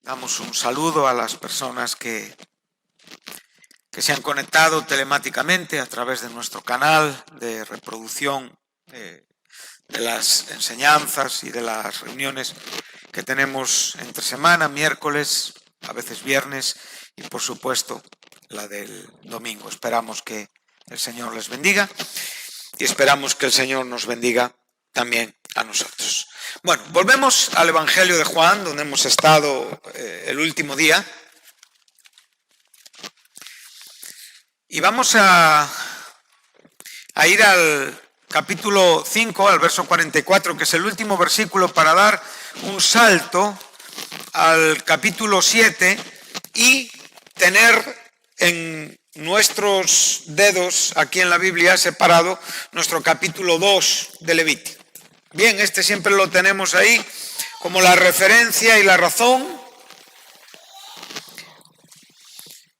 Damos un saludo a las personas que se han conectado telemáticamente a través de nuestro canal de reproducción de las enseñanzas y de las reuniones que tenemos entre semana, miércoles, a veces viernes y por supuesto la del domingo. Esperamos que el Señor les bendiga y esperamos que el Señor nos bendiga también a nosotros. Bueno, volvemos al Evangelio de Juan, donde hemos estado el último día. Y vamos a ir al capítulo 5, al verso 44, que es el último versículo, para dar un salto al capítulo 7 y tener en nuestros dedos, aquí en la Biblia, separado nuestro capítulo 2 de Levítico. Bien, este siempre lo tenemos ahí como la referencia y la razón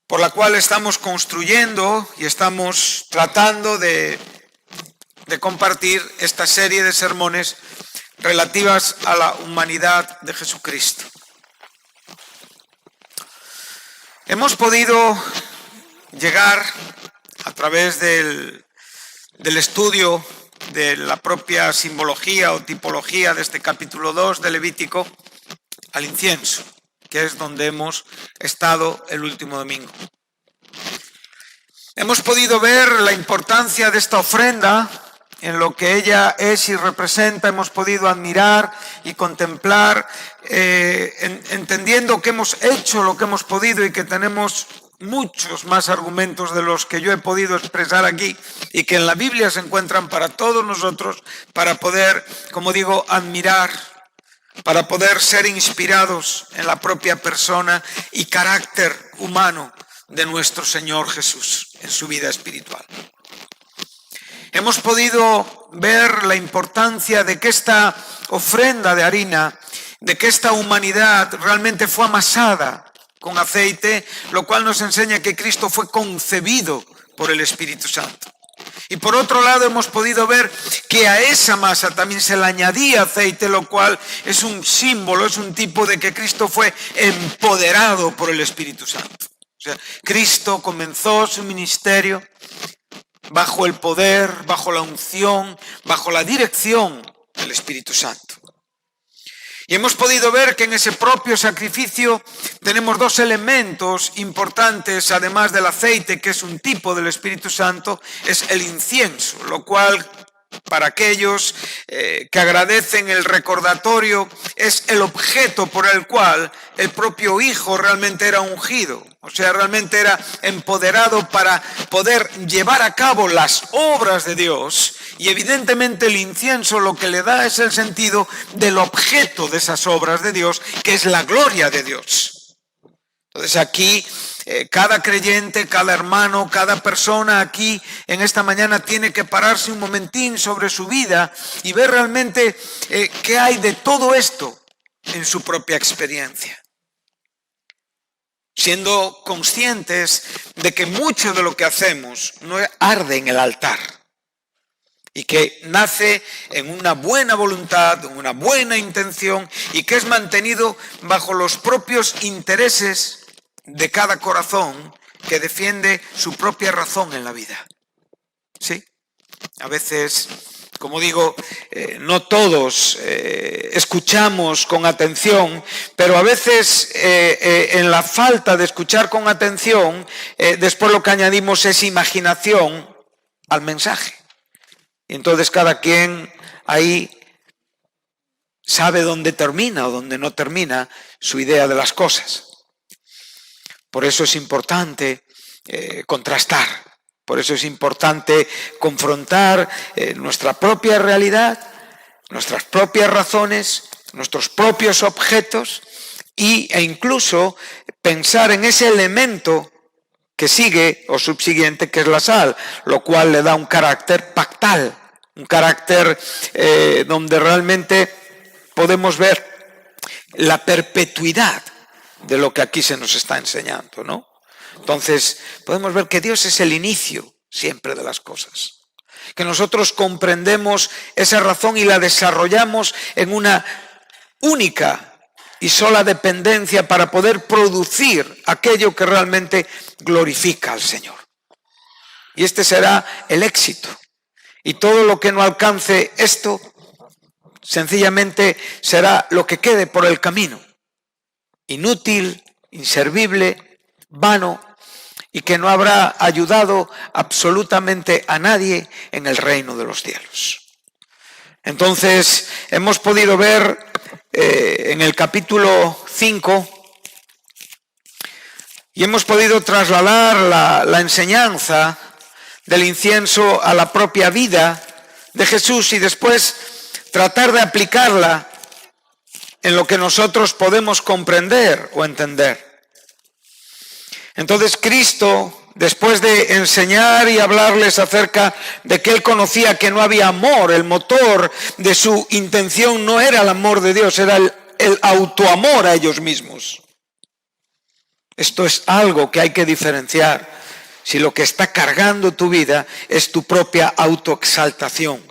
por la cual estamos construyendo y estamos tratando de compartir esta serie de sermones relativas a la humanidad de Jesucristo. Hemos podido llegar a través del estudio de la propia simbología o tipología de este capítulo 2 de Levítico al incienso, que es donde hemos estado el último domingo. Hemos podido ver la importancia de esta ofrenda en lo que ella es y representa. Hemos podido admirar y contemplar, entendiendo que hemos hecho lo que hemos podido y que tenemos muchos más argumentos de los que yo he podido expresar aquí y que en la Biblia se encuentran para todos nosotros, para poder, como digo, admirar, para poder ser inspirados en la propia persona y carácter humano de nuestro Señor Jesús en su vida espiritual. Hemos podido ver la importancia de que esta ofrenda de harina, de que esta humanidad realmente fue amasada con aceite, lo cual nos enseña que Cristo fue concebido por el Espíritu Santo. Y por otro lado hemos podido ver que a esa masa también se le añadía aceite, lo cual es un símbolo, es un tipo de que Cristo fue empoderado por el Espíritu Santo. O sea, Cristo comenzó su ministerio bajo el poder, bajo la unción, bajo la dirección del Espíritu Santo. Y hemos podido ver que en ese propio sacrificio tenemos dos elementos importantes, además del aceite, que es un tipo del Espíritu Santo, es el incienso, lo cual, para aquellos que agradecen el recordatorio, es el objeto por el cual el propio Hijo realmente era ungido. O sea, realmente era empoderado para poder llevar a cabo las obras de Dios. Y evidentemente el incienso lo que le da es el sentido del objeto de esas obras de Dios, que es la gloria de Dios. Entonces aquí cada creyente, cada hermano, cada persona aquí en esta mañana tiene que pararse un momentín sobre su vida y ver realmente qué hay de todo esto en su propia experiencia. Siendo conscientes de que mucho de lo que hacemos no arde en el altar y que nace en una buena voluntad, en una buena intención y que es mantenido bajo los propios intereses de cada corazón que defiende su propia razón en la vida. ¿Sí? A veces, como digo, no todos escuchamos con atención, pero a veces en la falta de escuchar con atención, después lo que añadimos es imaginación al mensaje. Y entonces cada quien ahí sabe dónde termina o dónde no termina su idea de las cosas. Por eso es importante contrastar. Por eso es importante confrontar nuestra propia realidad, nuestras propias razones, nuestros propios objetos e incluso pensar en ese elemento que sigue o subsiguiente, que es la sal, lo cual le da un carácter pactal, un carácter donde realmente podemos ver la perpetuidad de lo que aquí se nos está enseñando, ¿no? Entonces, podemos ver que Dios es el inicio siempre de las cosas. Que nosotros comprendemos esa razón y la desarrollamos en una única y sola dependencia para poder producir aquello que realmente glorifica al Señor. Y este será el éxito. Y todo lo que no alcance esto, sencillamente será lo que quede por el camino. Inútil, inservible, vano, y que no habrá ayudado absolutamente a nadie en el reino de los cielos. Entonces, hemos podido ver en el capítulo 5, y hemos podido trasladar la enseñanza del incienso a la propia vida de Jesús y después tratar de aplicarla en lo que nosotros podemos comprender o entender. Entonces Cristo, después de enseñar y hablarles acerca de que Él conocía que no había amor, el motor de su intención no era el amor de Dios, era el autoamor a ellos mismos. Esto es algo que hay que diferenciar. Si lo que está cargando tu vida es tu propia autoexaltación.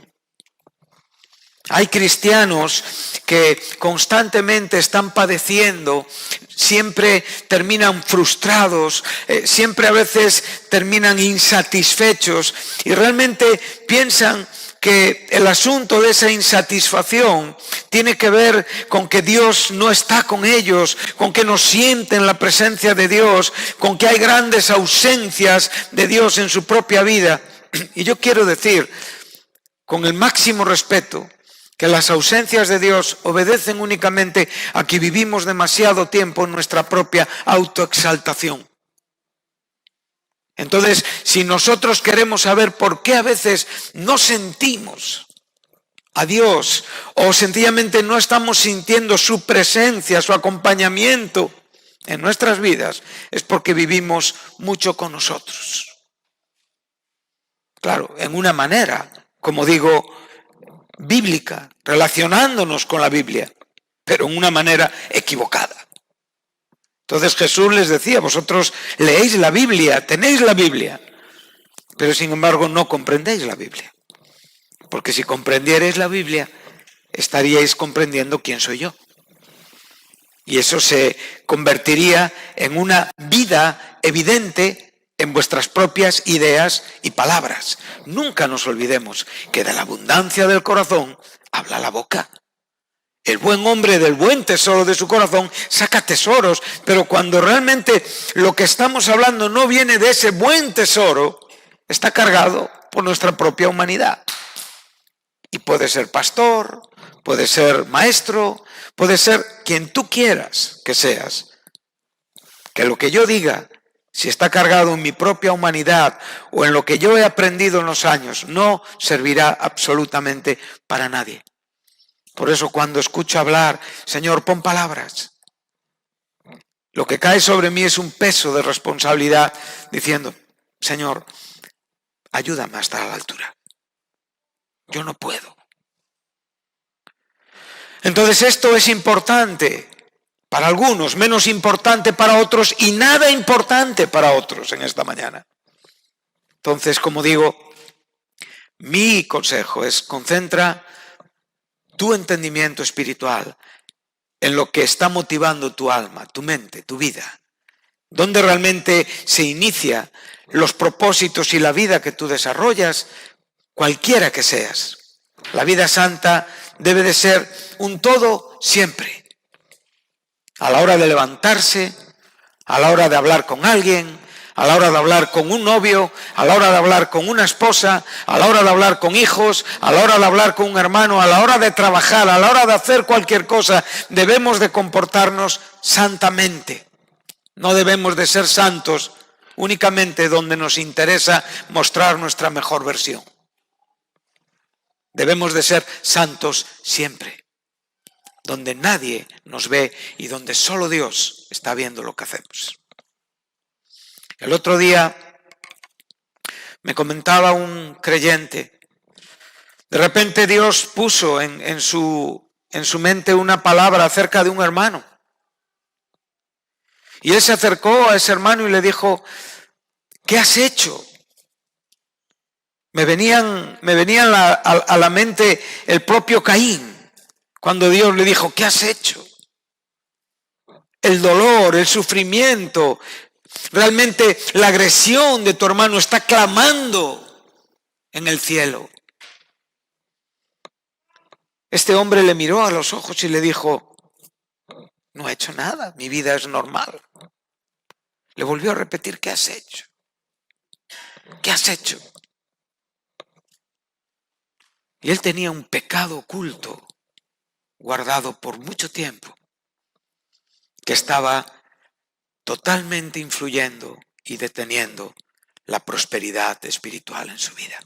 Hay cristianos que constantemente están padeciendo, siempre terminan frustrados, siempre a veces terminan insatisfechos y realmente piensan que el asunto de esa insatisfacción tiene que ver con que Dios no está con ellos, con que no sienten la presencia de Dios, con que hay grandes ausencias de Dios en su propia vida. Y yo quiero decir, con el máximo respeto, que las ausencias de Dios obedecen únicamente a que vivimos demasiado tiempo en nuestra propia autoexaltación. Entonces, si nosotros queremos saber por qué a veces no sentimos a Dios o sencillamente no estamos sintiendo su presencia, su acompañamiento en nuestras vidas, es porque vivimos mucho con nosotros. Claro, en una manera, como digo, bíblica, relacionándonos con la Biblia, pero en una manera equivocada. Entonces Jesús les decía, vosotros leéis la Biblia, tenéis la Biblia, pero sin embargo no comprendéis la Biblia. Porque si comprendierais la Biblia, estaríais comprendiendo quién soy yo. Y eso se convertiría en una vida evidente en vuestras propias ideas y palabras. Nunca nos olvidemos que de la abundancia del corazón habla la boca. El buen hombre del buen tesoro de su corazón saca tesoros, pero cuando realmente lo que estamos hablando no viene de ese buen tesoro, está cargado por nuestra propia humanidad. Y puede ser pastor, puede ser maestro, puede ser quien tú quieras que seas. Que lo que yo diga, si está cargado en mi propia humanidad o en lo que yo he aprendido en los años, no servirá absolutamente para nadie. Por eso cuando escucho hablar, Señor, pon palabras. Lo que cae sobre mí es un peso de responsabilidad diciendo, Señor, ayúdame a estar a la altura. Yo no puedo. Entonces esto es importante para algunos, menos importante para otros y nada importante para otros en esta mañana. Entonces, como digo, mi consejo es concentra tu entendimiento espiritual en lo que está motivando tu alma, tu mente, tu vida. Donde realmente se inicia los propósitos y la vida que tú desarrollas, cualquiera que seas. La vida santa debe de ser un todo siempre. A la hora de levantarse, a la hora de hablar con alguien, a la hora de hablar con un novio, a la hora de hablar con una esposa, a la hora de hablar con hijos, a la hora de hablar con un hermano, a la hora de trabajar, a la hora de hacer cualquier cosa, debemos de comportarnos santamente. No debemos de ser santos únicamente donde nos interesa mostrar nuestra mejor versión. Debemos de ser santos siempre, donde nadie nos ve y donde solo Dios está viendo lo que hacemos. El otro día me comentaba un creyente, de repente Dios puso en su mente una palabra acerca de un hermano. Y él se acercó a ese hermano y le dijo, ¿qué has hecho? Me venían a la mente el propio Caín, cuando Dios le dijo, ¿qué has hecho? el dolor, el sufrimiento, realmente la agresión de tu hermano está clamando en el cielo. Este hombre le miró a los ojos y le dijo: no he hecho nada, mi vida es normal. Le volvió a repetir: ¿qué has hecho? ¿Qué has hecho? Y él tenía un pecado oculto, guardado por mucho tiempo, que estaba totalmente influyendo y deteniendo la prosperidad espiritual en su vida.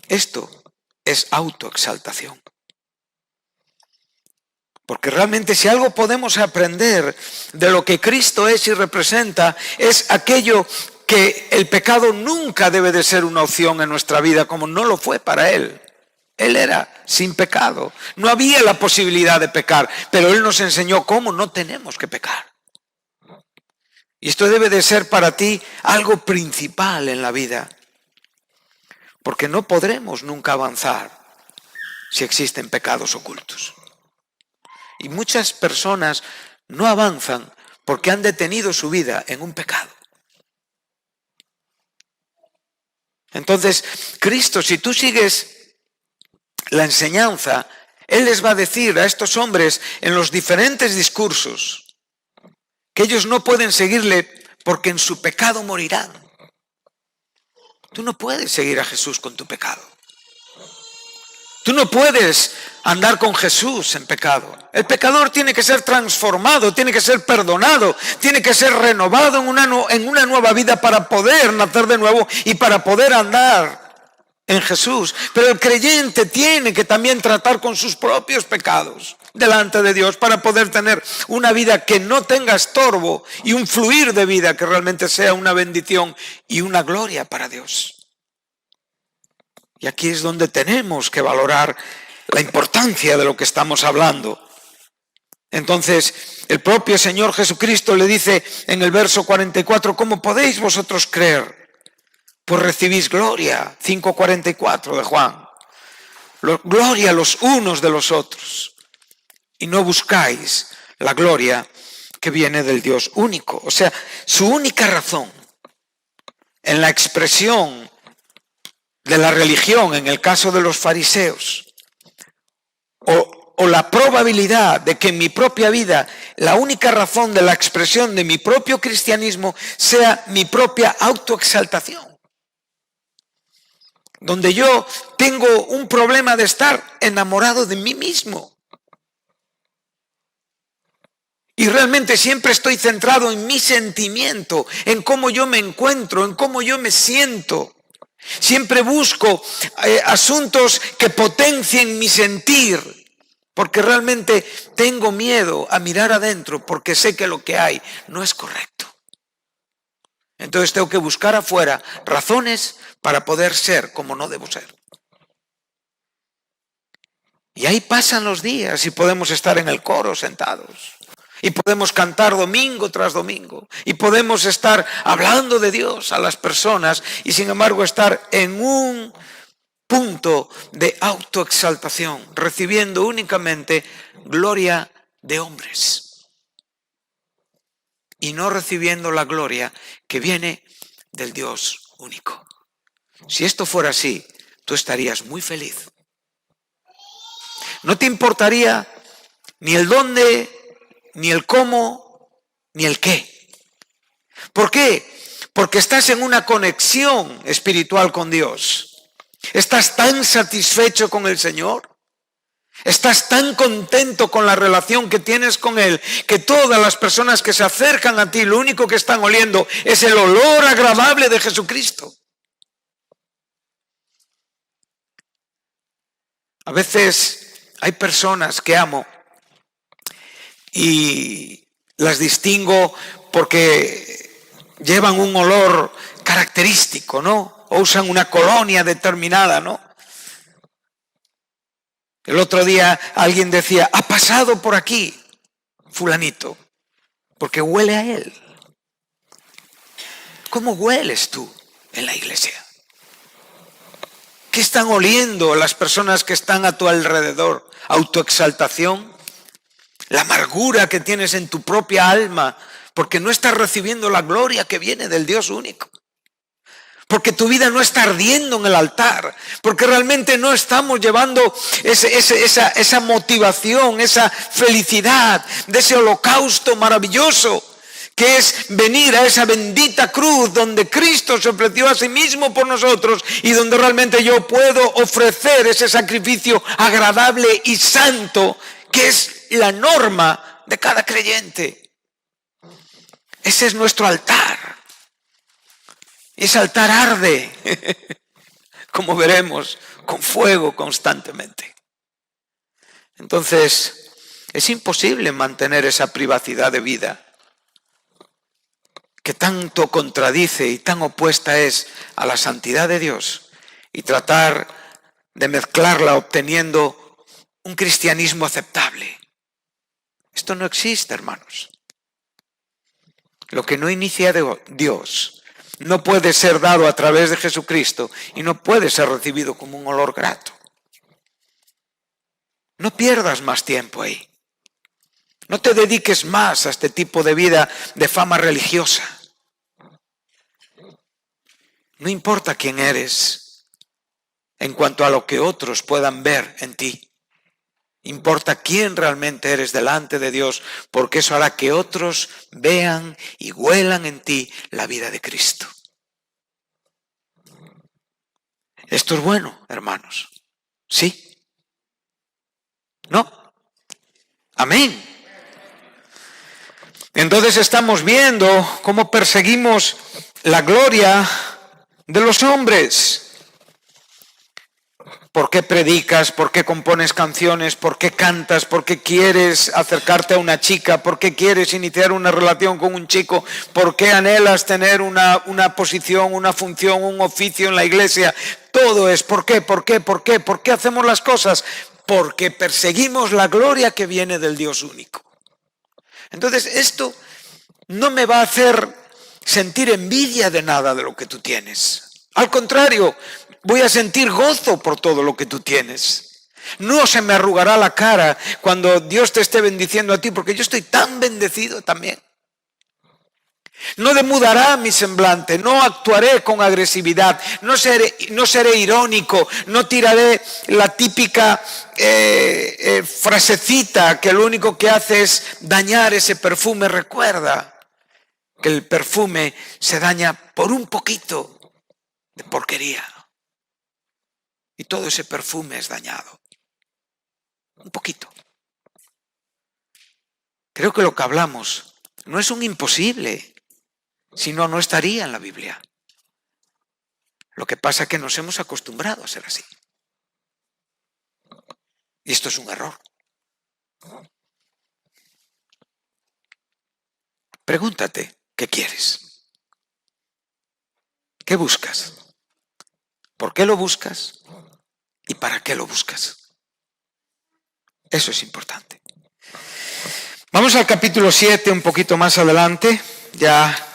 Esto es autoexaltación. Porque realmente si algo podemos aprender de lo que Cristo es y representa, es aquello que el pecado nunca debe de ser una opción en nuestra vida, como no lo fue para Él. Él era sin pecado. No había la posibilidad de pecar, pero Él nos enseñó cómo no tenemos que pecar. Y esto debe de ser para ti algo principal en la vida, porque no podremos nunca avanzar si existen pecados ocultos. Y muchas personas no avanzan porque han detenido su vida en un pecado. Entonces, Cristo, si tú sigues la enseñanza, Él les va a decir a estos hombres en los diferentes discursos que ellos no pueden seguirle porque en su pecado morirán. Tú no puedes seguir a Jesús con tu pecado. Tú no puedes andar con Jesús en pecado. El pecador tiene que ser transformado, tiene que ser perdonado, tiene que ser renovado en una nueva vida para poder nacer de nuevo y para poder andar en Jesús. Pero el creyente tiene que también tratar con sus propios pecados delante de Dios para poder tener una vida que no tenga estorbo y un fluir de vida que realmente sea una bendición y una gloria para Dios. Y aquí es donde tenemos que valorar la importancia de lo que estamos hablando. Entonces, el propio Señor Jesucristo le dice en el verso 44, ¿cómo podéis vosotros creer? Pues recibís gloria, 5:44 de Juan. Gloria los unos de los otros. Y no buscáis la gloria que viene del Dios único. O sea, su única razón en la expresión de la religión, en el caso de los fariseos, o la probabilidad de que en mi propia vida la única razón de la expresión de mi propio cristianismo sea mi propia autoexaltación, donde yo tengo un problema de estar enamorado de mí mismo y realmente siempre estoy centrado en mi sentimiento, en cómo yo me encuentro, en cómo yo me siento. Siempre busco asuntos que potencien mi sentir, porque realmente tengo miedo a mirar adentro, porque sé que lo que hay no es correcto. Entonces tengo que buscar afuera razones para poder ser como no debo ser. Y ahí pasan los días y podemos estar en el coro sentados. Y podemos cantar domingo tras domingo. Y podemos estar hablando de Dios a las personas y sin embargo estar en un punto de autoexaltación, recibiendo únicamente gloria de hombres. Y no recibiendo la gloria que viene del Dios único. Si esto fuera así, tú estarías muy feliz. No te importaría ni el dónde, ni el cómo, ni el qué. ¿Por qué? Porque estás en una conexión espiritual con Dios. Estás tan satisfecho con el Señor. Estás tan contento con la relación que tienes con Él, que todas las personas que se acercan a ti, lo único que están oliendo es el olor agradable de Jesucristo. A veces hay personas que amo y las distingo porque llevan un olor característico, ¿no? O usan una colonia determinada, ¿no? El otro día alguien decía, ha pasado por aquí fulanito, porque huele a él. ¿Cómo hueles tú en la iglesia? ¿Qué están oliendo las personas que están a tu alrededor? ¿Autoexaltación? la amargura que tienes en tu propia alma, porque no estás recibiendo la gloria que viene del Dios único. Porque tu vida no está ardiendo en el altar, porque realmente no estamos llevando esa motivación, esa felicidad de ese holocausto maravilloso, que es venir a esa bendita cruz donde Cristo se ofreció a sí mismo por nosotros y donde realmente yo puedo ofrecer ese sacrificio agradable y santo, que es la norma de cada creyente. Ese es nuestro altar. Ese altar arde, como veremos, con fuego constantemente. Entonces, es imposible mantener esa privacidad de vida que tanto contradice y tan opuesta es a la santidad de Dios, y tratar de mezclarla obteniendo un cristianismo aceptable. Esto no existe, hermanos. Lo que no inicia Dios no puede ser dado a través de Jesucristo y no puede ser recibido como un olor grato. No pierdas más tiempo ahí. No te dediques más a este tipo de vida de fama religiosa. No importa quién eres en cuanto a lo que otros puedan ver en ti. Importa quién realmente eres delante de Dios, porque eso hará que otros vean y huelan en ti la vida de Cristo. Esto es bueno, hermanos. ¿Sí? ¿No? Amén. Entonces estamos viendo cómo perseguimos la gloria de los hombres. ¿Por qué predicas? ¿Por qué compones canciones? ¿Por qué cantas? ¿Por qué quieres acercarte a una chica? ¿Por qué quieres iniciar una relación con un chico? ¿Por qué anhelas tener una posición, una función, un oficio en la iglesia? Todo es ¿por qué? ¿Por qué? ¿Por qué? ¿Por qué hacemos las cosas? Porque perseguimos la gloria que viene del Dios único. Entonces esto no me va a hacer sentir envidia de nada de lo que tú tienes. Al contrario, voy a sentir gozo por todo lo que tú tienes. No se me arrugará la cara cuando Dios te esté bendiciendo a ti, porque yo estoy tan bendecido también. No demudará mi semblante, no actuaré con agresividad, no seré irónico, no tiraré la típica frasecita que lo único que hace es dañar ese perfume. Recuerda que el perfume se daña por un poquito de porquería. Y todo ese perfume es dañado. Un poquito. Creo que lo que hablamos no es un imposible, si no, no estaría en la Biblia. Lo que pasa es que nos hemos acostumbrado a ser así. Y esto es un error. Pregúntate, ¿qué quieres? ¿Qué buscas? ¿Por qué lo buscas? ¿Y para qué lo buscas? Eso es importante. Vamos al capítulo 7, un poquito más adelante. Ya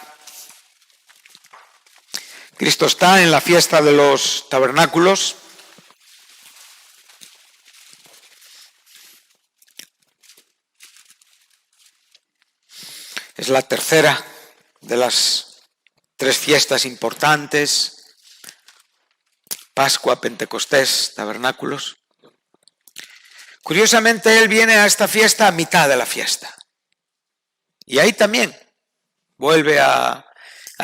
Cristo está en la fiesta de los tabernáculos. Es la tercera de las 3 fiestas importantes: Pascua, Pentecostés, tabernáculos. Curiosamente, él viene a esta fiesta a mitad de la fiesta. Y ahí también vuelve a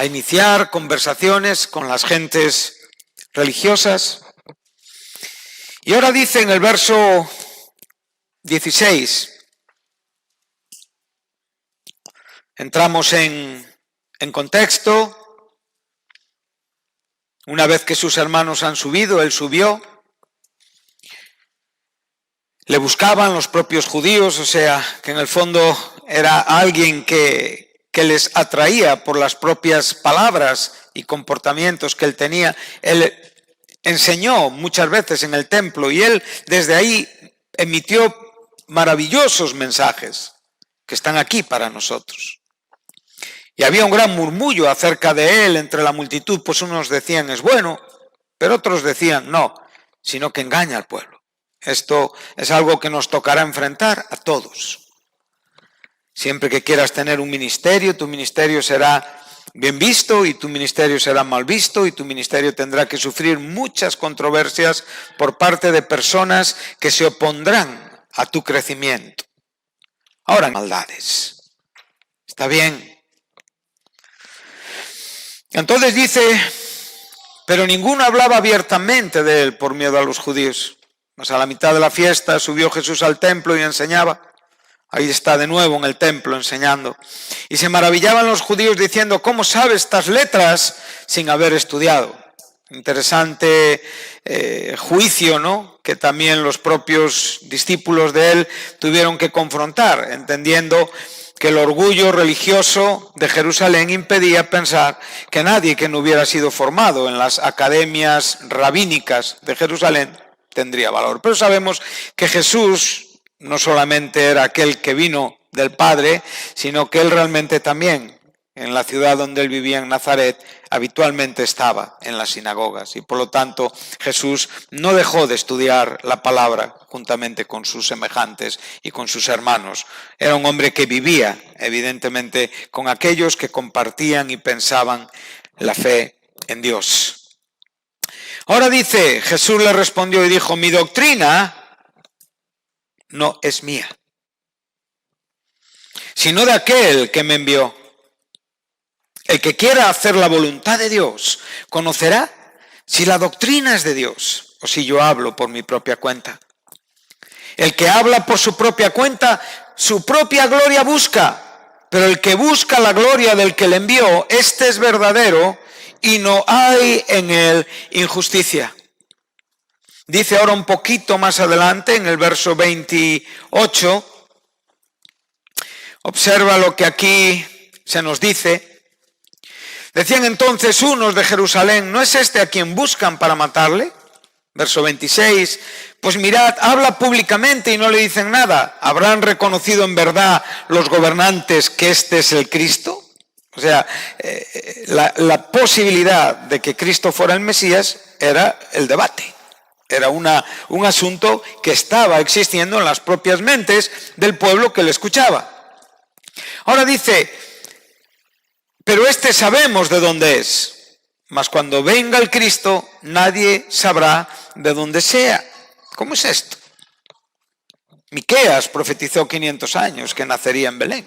iniciar conversaciones con las gentes religiosas. Y ahora dice en el verso 16, entramos en contexto. Una vez que sus hermanos han subido, él subió. Le buscaban los propios judíos, o sea, que en el fondo era alguien que les atraía por las propias palabras y comportamientos que él tenía. Él enseñó muchas veces en el templo y él desde ahí emitió maravillosos mensajes que están aquí para nosotros. Y había un gran murmullo acerca de él entre la multitud, pues unos decían es bueno, pero otros decían no, sino que engaña al pueblo. Esto es algo que nos tocará enfrentar a todos. Siempre que quieras tener un ministerio, tu ministerio será bien visto y tu ministerio será mal visto y tu ministerio tendrá que sufrir muchas controversias por parte de personas que se opondrán a tu crecimiento. Ahora, maldades. ¿Está bien? Entonces dice, pero ninguno hablaba abiertamente de él por miedo a los judíos. Mas a la mitad de la fiesta subió Jesús al templo y enseñaba. Ahí está de nuevo en el templo enseñando. Y se maravillaban los judíos diciendo, ¿cómo sabe estas letras sin haber estudiado? Interesante juicio, ¿no? Que también los propios discípulos de él tuvieron que confrontar, entendiendo que el orgullo religioso de Jerusalén impedía pensar que nadie que no hubiera sido formado en las academias rabínicas de Jerusalén tendría valor. Pero sabemos que Jesús no solamente era aquel que vino del Padre, sino que él realmente también, en la ciudad donde él vivía, en Nazaret, habitualmente estaba en las sinagogas. Y por lo tanto, Jesús no dejó de estudiar la palabra juntamente con sus semejantes y con sus hermanos. Era un hombre que vivía, evidentemente, con aquellos que compartían y pensaban la fe en Dios. Ahora dice, Jesús le respondió y dijo, mi doctrina no es mía, sino de aquel que me envió. El que quiera hacer la voluntad de Dios conocerá si la doctrina es de Dios o si yo hablo por mi propia cuenta. El que habla por su propia cuenta, su propia gloria busca, pero el que busca la gloria del que le envió, este es verdadero y no hay en él injusticia. Dice ahora un poquito más adelante, en el verso 28, observa lo que aquí se nos dice. Decían entonces unos de Jerusalén, ¿no es este a quien buscan para matarle? Verso 26, pues mirad, habla públicamente y no le dicen nada. ¿Habrán reconocido en verdad los gobernantes que este es el Cristo? O sea, la posibilidad de que Cristo fuera el Mesías era el debate. Era un asunto que estaba existiendo en las propias mentes del pueblo que le escuchaba. Ahora dice, pero este sabemos de dónde es, mas cuando venga el Cristo nadie sabrá de dónde sea. ¿Cómo es esto? Miqueas profetizó 500 años que nacería en Belén,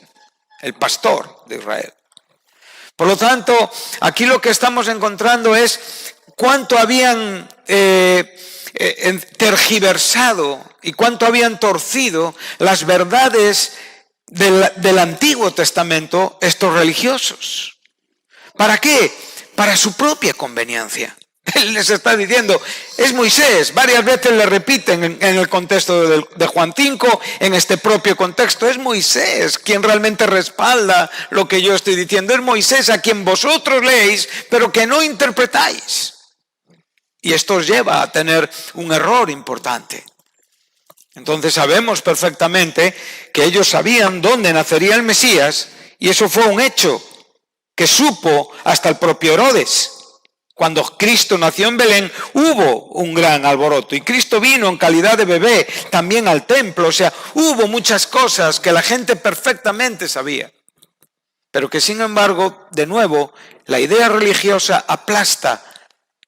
el pastor de Israel. Por lo tanto, aquí lo que estamos encontrando es cuánto habían tergiversado y cuánto habían torcido las verdades del Antiguo Testamento estos religiosos. ¿Para qué? Para su propia conveniencia. Él les está diciendo, es Moisés, varias veces le repiten en el contexto de Juan 5, en este propio contexto, es Moisés quien realmente respalda lo que yo estoy diciendo, es Moisés a quien vosotros leéis, pero que no interpretáis. Y esto os lleva a tener un error importante. Entonces sabemos perfectamente que ellos sabían dónde nacería el Mesías, y eso fue un hecho que supo hasta el propio Herodes. Cuando Cristo nació en Belén, hubo un gran alboroto. Y Cristo vino en calidad de bebé también al templo. O sea, hubo muchas cosas que la gente perfectamente sabía. Pero que sin embargo, de nuevo, la idea religiosa aplasta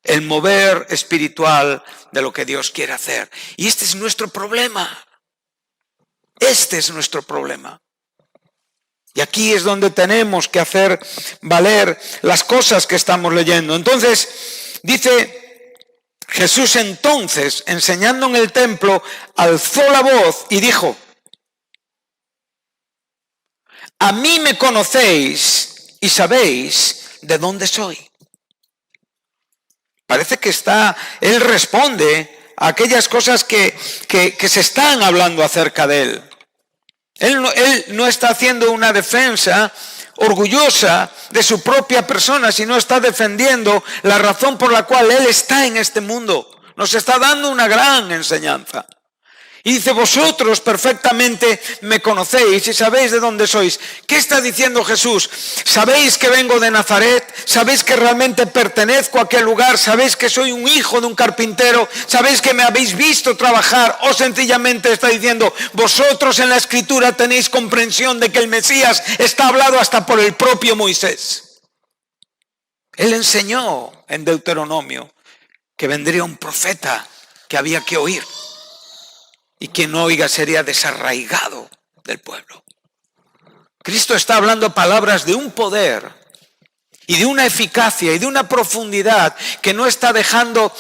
el mover espiritual de lo que Dios quiere hacer. Y este es nuestro problema. Este es nuestro problema. Y aquí es donde tenemos que hacer valer las cosas que estamos leyendo. Entonces, dice Jesús entonces, enseñando en el templo, alzó la voz y dijo, a mí me conocéis y sabéis de dónde soy. Parece que él responde a aquellas cosas que se están hablando acerca de él. Él no está haciendo una defensa orgullosa de su propia persona, sino está defendiendo la razón por la cual él está en este mundo. Nos está dando una gran enseñanza. Y dice, vosotros perfectamente me conocéis y sabéis de dónde sois. ¿Qué está diciendo Jesús? ¿Sabéis que vengo de Nazaret? ¿Sabéis que realmente pertenezco a aquel lugar? ¿Sabéis que soy un hijo de un carpintero? ¿Sabéis que me habéis visto trabajar? O sencillamente está diciendo, vosotros en la Escritura tenéis comprensión de que el Mesías está hablado hasta por el propio Moisés. Él enseñó en Deuteronomio que vendría un profeta que había que oír. Y quien no oiga sería desarraigado del pueblo. Cristo está hablando palabras de un poder y de una eficacia y de una profundidad que no está dejando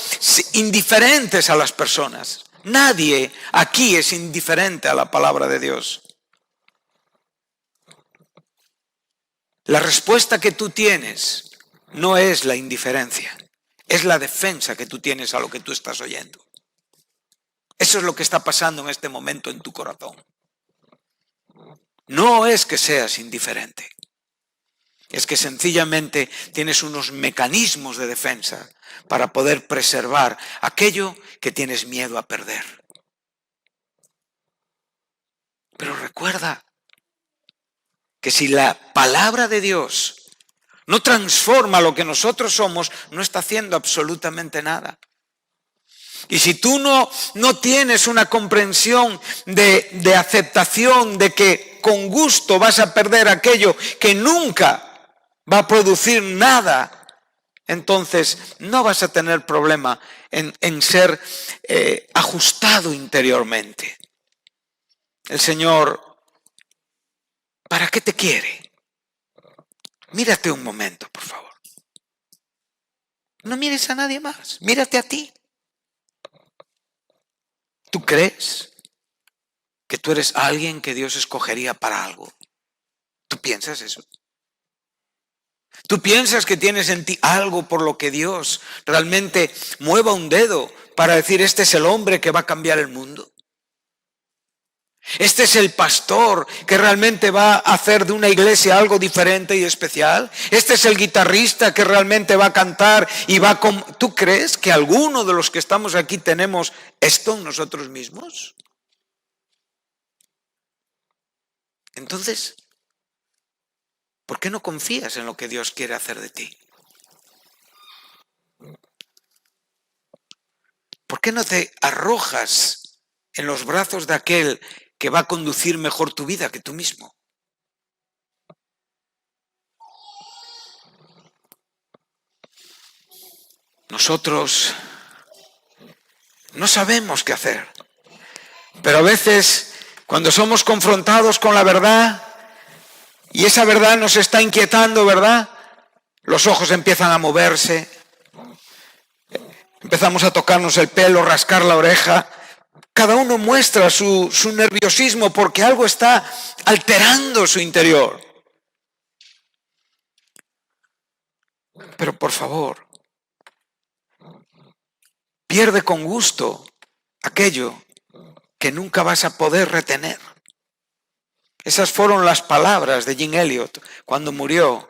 indiferentes a las personas. Nadie aquí es indiferente a la palabra de Dios. La respuesta que tú tienes no es la indiferencia, es la defensa que tú tienes a lo que tú estás oyendo. Eso es lo que está pasando en este momento en tu corazón. No es que seas indiferente. Es que sencillamente tienes unos mecanismos de defensa para poder preservar aquello que tienes miedo a perder. Pero recuerda que si la palabra de Dios no transforma lo que nosotros somos, no está haciendo absolutamente nada. Y si tú no tienes una comprensión de aceptación de que con gusto vas a perder aquello que nunca va a producir nada, entonces no vas a tener problema en ser ajustado interiormente. El Señor, ¿para qué te quiere? Mírate un momento, por favor. No mires a nadie más, mírate a ti. ¿Tú crees que tú eres alguien que Dios escogería para algo? ¿Tú piensas eso? ¿Tú piensas que tienes en ti algo por lo que Dios realmente mueva un dedo para decir, este es el hombre que va a cambiar el mundo? ¿Este es el pastor que realmente va a hacer de una iglesia algo diferente y especial? ¿Este es el guitarrista que realmente va a cantar y va a... ¿Tú crees que alguno de los que estamos aquí tenemos esto en nosotros mismos? Entonces, ¿por qué no confías en lo que Dios quiere hacer de ti? ¿Por qué no te arrojas en los brazos de aquel que va a conducir mejor tu vida que tú mismo? Nosotros no sabemos qué hacer, pero a veces cuando somos confrontados con la verdad y esa verdad nos está inquietando, ¿verdad? Los ojos empiezan a moverse, empezamos a tocarnos el pelo, rascar la oreja. Cada uno muestra su nerviosismo porque algo está alterando su interior. Pero por favor, pierde con gusto aquello que nunca vas a poder retener. Esas fueron las palabras de Jim Elliot cuando murió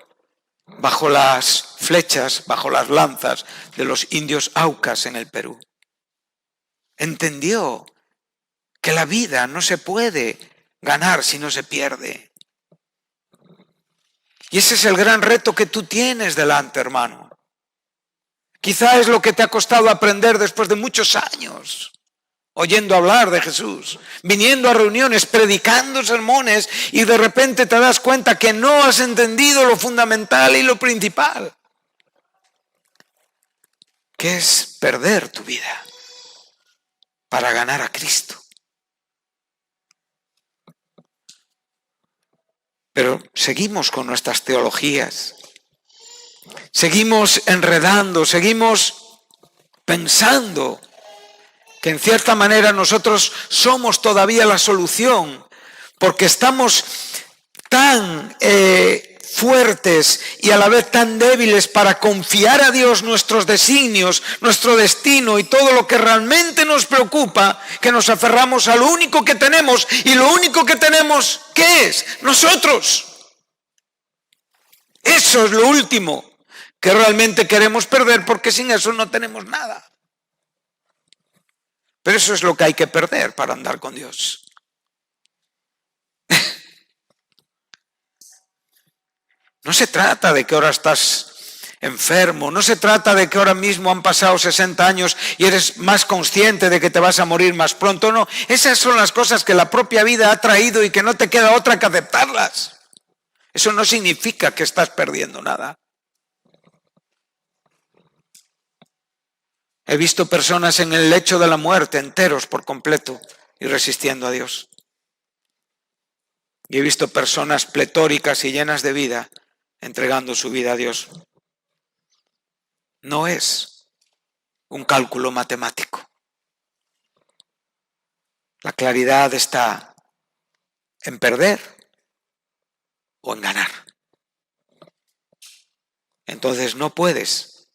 bajo las flechas, bajo las lanzas de los indios Aucas en el Perú. Entendió que la vida no se puede ganar si no se pierde. Y ese es el gran reto que tú tienes delante, hermano. Quizá es lo que te ha costado aprender después de muchos años, oyendo hablar de Jesús, viniendo a reuniones, predicando sermones, y de repente te das cuenta que no has entendido lo fundamental y lo principal, que es perder tu vida para ganar a Cristo. Pero seguimos con nuestras teologías, seguimos enredando, seguimos pensando que en cierta manera nosotros somos todavía la solución, porque estamos tan fuertes y a la vez tan débiles para confiar a Dios nuestros designios, nuestro destino y todo lo que realmente nos preocupa, que nos aferramos a lo único que tenemos, y lo único que tenemos, ¿qué es? Nosotros. Eso es lo último que realmente queremos perder, porque sin eso no tenemos nada. Pero eso es lo que hay que perder para andar con Dios. No se trata de que ahora estás enfermo, no se trata de que ahora mismo han pasado 60 años y eres más consciente de que te vas a morir más pronto, no. Esas son las cosas que la propia vida ha traído y que no te queda otra que aceptarlas. Eso no significa que estás perdiendo nada. He visto personas en el lecho de la muerte, enteros por completo, y resistiendo a Dios. Y he visto personas pletóricas y llenas de vida, entregando su vida a Dios. No es un cálculo matemático. La claridad está en perder o en ganar. Entonces no puedes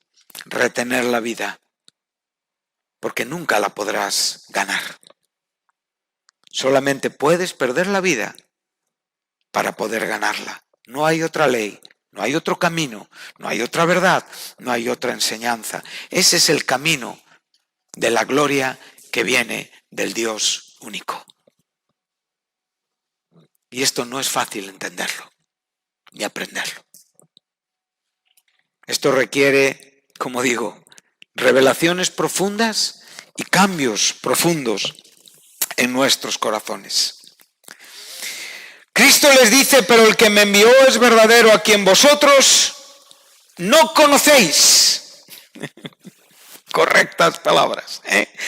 retener la vida, porque nunca la podrás ganar. Solamente puedes perder la vida para poder ganarla. No hay otra ley, no hay otro camino, no hay otra verdad, no hay otra enseñanza. Ese es el camino de la gloria que viene del Dios único. Y esto no es fácil entenderlo ni aprenderlo. Esto requiere, como digo, revelaciones profundas y cambios profundos en nuestros corazones. Cristo les dice, pero el que me envió es verdadero, a quien vosotros no conocéis. Correctas palabras.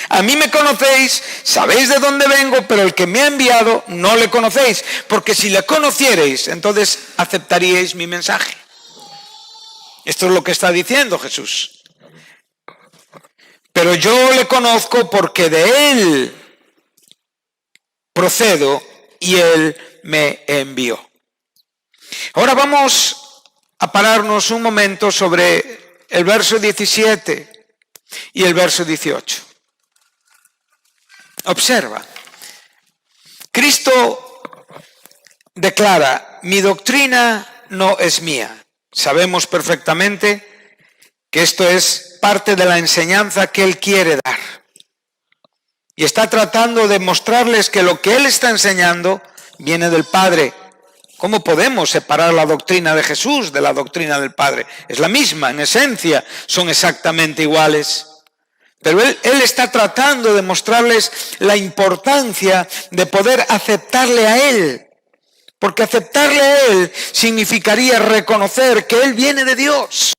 A mí me conocéis, sabéis de dónde vengo, pero el que me ha enviado no le conocéis, porque si le conocierais, entonces aceptaríais mi mensaje. Esto es lo que está diciendo Jesús. Pero yo le conozco porque de él procedo y él me envió. Ahora vamos a pararnos un momento sobre el verso 17 y el verso 18. Observa. Cristo declara, mi doctrina no es mía. Sabemos perfectamente que esto es parte de la enseñanza que él quiere dar. Y está tratando de mostrarles que lo que él está enseñando viene del Padre. ¿Cómo podemos separar la doctrina de Jesús de la doctrina del Padre? Es la misma, en esencia, son exactamente iguales. Pero él está tratando de mostrarles la importancia de poder aceptarle a él. Porque aceptarle a él significaría reconocer que él viene de Dios.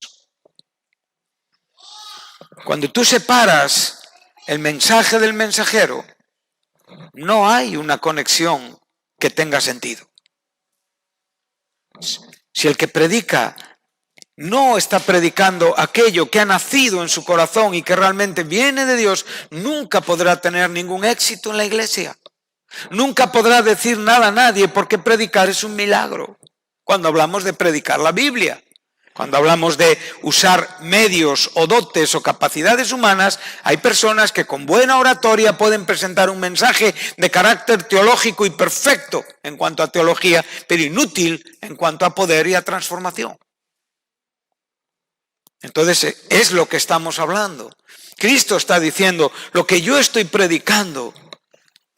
Cuando tú separas el mensaje del mensajero, no hay una conexión que tenga sentido. Si el que predica no está predicando aquello que ha nacido en su corazón y que realmente viene de Dios, nunca podrá tener ningún éxito en la iglesia. Nunca podrá decir nada a nadie, porque predicar es un milagro. Cuando hablamos de predicar la Biblia, cuando hablamos de usar medios o dotes o capacidades humanas, hay personas que con buena oratoria pueden presentar un mensaje de carácter teológico y perfecto en cuanto a teología, pero inútil en cuanto a poder y a transformación. Entonces es lo que estamos hablando. Cristo está diciendo, lo que yo estoy predicando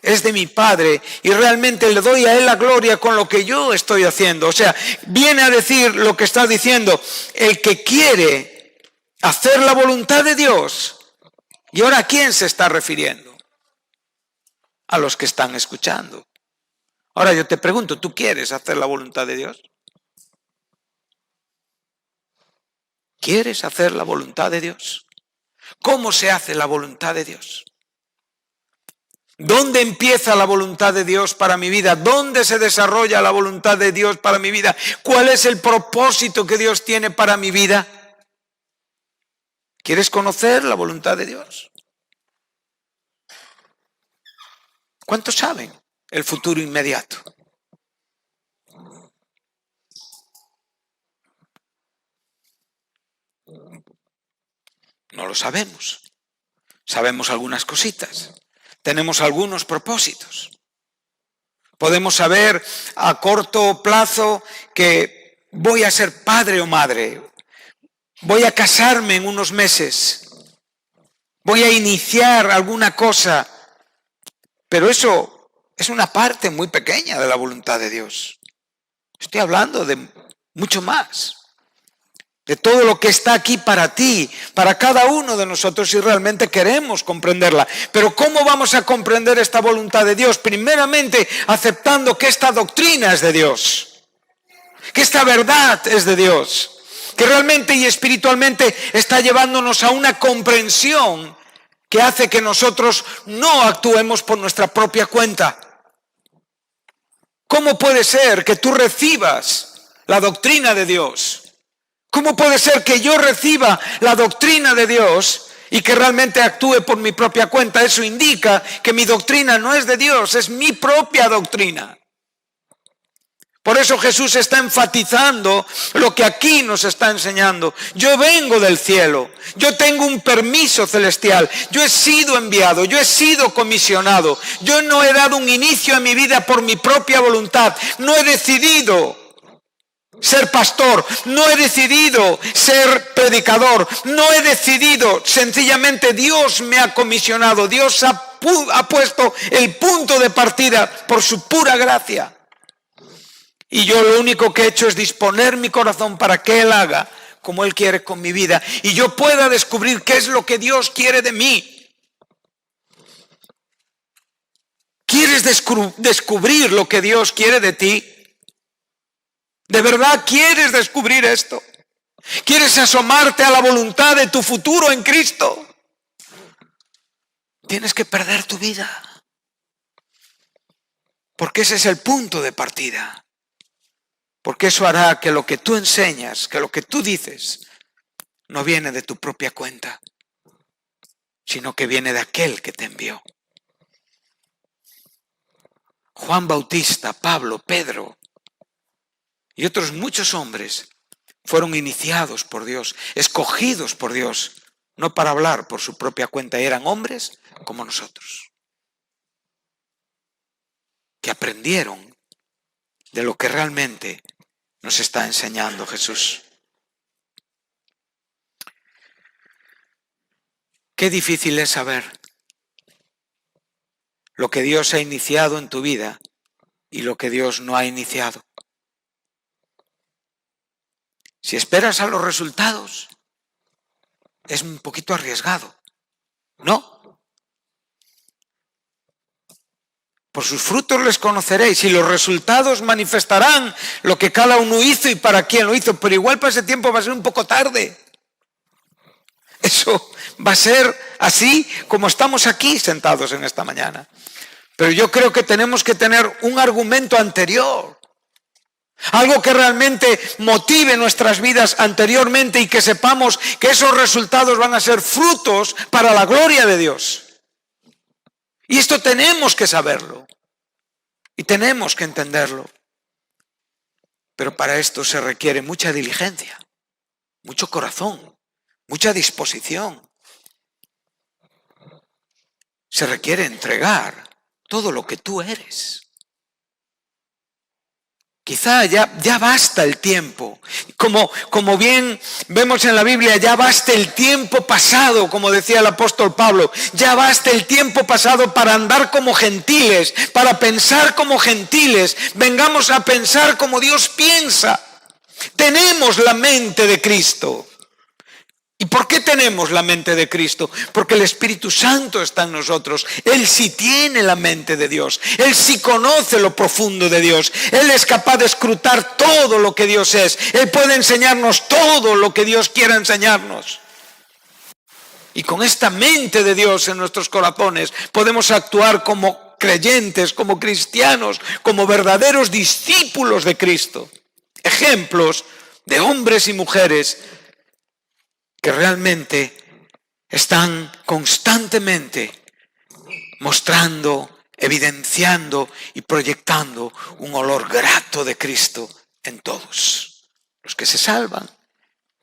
es de mi Padre y realmente le doy a él la gloria con lo que yo estoy haciendo. O sea, viene a decir lo que está diciendo, el que quiere hacer la voluntad de Dios. ¿Y ahora a quién se está refiriendo? A los que están escuchando. Ahora yo te pregunto, ¿tú quieres hacer la voluntad de Dios? ¿Quieres hacer la voluntad de Dios? ¿Cómo se hace la voluntad de Dios? ¿Dónde empieza la voluntad de Dios para mi vida? ¿Dónde se desarrolla la voluntad de Dios para mi vida? ¿Cuál es el propósito que Dios tiene para mi vida? ¿Quieres conocer la voluntad de Dios? ¿Cuántos saben el futuro inmediato? No lo sabemos. Sabemos algunas cositas. Tenemos algunos propósitos. Podemos saber a corto plazo que voy a ser padre o madre. Voy a casarme en unos meses. Voy a iniciar alguna cosa Pero eso es una parte muy pequeña de la voluntad de Dios. Estoy hablando de mucho más. De todo lo que está aquí para ti, para cada uno de nosotros, si realmente queremos comprenderla. Pero ¿cómo vamos a comprender esta voluntad de Dios? Primeramente, aceptando que esta doctrina es de Dios, que esta verdad es de Dios, que realmente y espiritualmente está llevándonos a una comprensión que hace que nosotros no actuemos por nuestra propia cuenta. ¿Cómo puede ser que tú recibas la doctrina de Dios? ¿Cómo puede ser que yo reciba la doctrina de Dios y que realmente actúe por mi propia cuenta? Eso indica que mi doctrina no es de Dios, es mi propia doctrina. Por eso Jesús está enfatizando lo que aquí nos está enseñando. Yo vengo del cielo, yo tengo un permiso celestial, yo he sido enviado, yo he sido comisionado. Yo no he dado un inicio a mi vida por mi propia voluntad, no he decidido ser pastor, no he decidido ser predicador, no he decidido, sencillamente Dios me ha comisionado, Dios ha puesto el punto de partida por su pura gracia. Y yo lo único que he hecho es disponer mi corazón para que Él haga como Él quiere con mi vida y yo pueda descubrir qué es lo que Dios quiere de mí. ¿Quieres descubrir lo que Dios quiere de ti? ¿De verdad quieres descubrir esto? ¿Quieres asomarte a la voluntad de tu futuro en Cristo? Tienes que perder tu vida. Porque ese es el punto de partida. Porque eso hará que lo que tú enseñas, que lo que tú dices, no viene de tu propia cuenta, sino que viene de aquel que te envió. Juan Bautista, Pablo, Pedro y otros muchos hombres fueron iniciados por Dios, escogidos por Dios, no para hablar por su propia cuenta. Eran hombres como nosotros, que aprendieron de lo que realmente nos está enseñando Jesús. Qué difícil es saber lo que Dios ha iniciado en tu vida y lo que Dios no ha iniciado. Si esperas a los resultados, es un poquito arriesgado, ¿no? Por sus frutos les conoceréis y los resultados manifestarán lo que cada uno hizo y para quién lo hizo. Pero igual para ese tiempo va a ser un poco tarde. Eso va a ser así como estamos aquí sentados en esta mañana. Pero yo creo que tenemos que tener un argumento anterior. Algo que realmente motive nuestras vidas anteriormente y que sepamos que esos resultados van a ser frutos para la gloria de Dios. Y esto tenemos que saberlo. Y tenemos que entenderlo. Pero para esto se requiere mucha diligencia, mucho corazón, mucha disposición. Se requiere entregar todo lo que tú eres. Quizá ya basta el tiempo. Como bien vemos en la Biblia, ya basta el tiempo pasado, como decía el apóstol Pablo. Ya basta el tiempo pasado para andar como gentiles, para pensar como gentiles. Vengamos a pensar como Dios piensa. Tenemos la mente de Cristo. ¿Y por qué tenemos la mente de Cristo? Porque el Espíritu Santo está en nosotros. Él sí tiene la mente de Dios. Él sí conoce lo profundo de Dios. Él es capaz de escrutar todo lo que Dios es. Él puede enseñarnos todo lo que Dios quiera enseñarnos. Y con esta mente de Dios en nuestros corazones podemos actuar como creyentes, como cristianos, como verdaderos discípulos de Cristo. Ejemplos de hombres y mujeres que realmente están constantemente mostrando, evidenciando y proyectando un olor grato de Cristo en todos, los que se salvan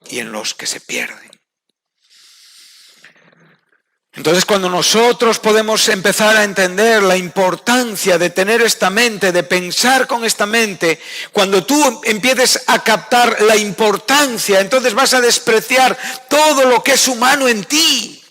y en los que se pierden. Entonces, cuando nosotros podemos empezar a entender la importancia de tener esta mente, de pensar con esta mente, cuando tú empieces a captar la importancia, entonces vas a despreciar todo lo que es humano en ti.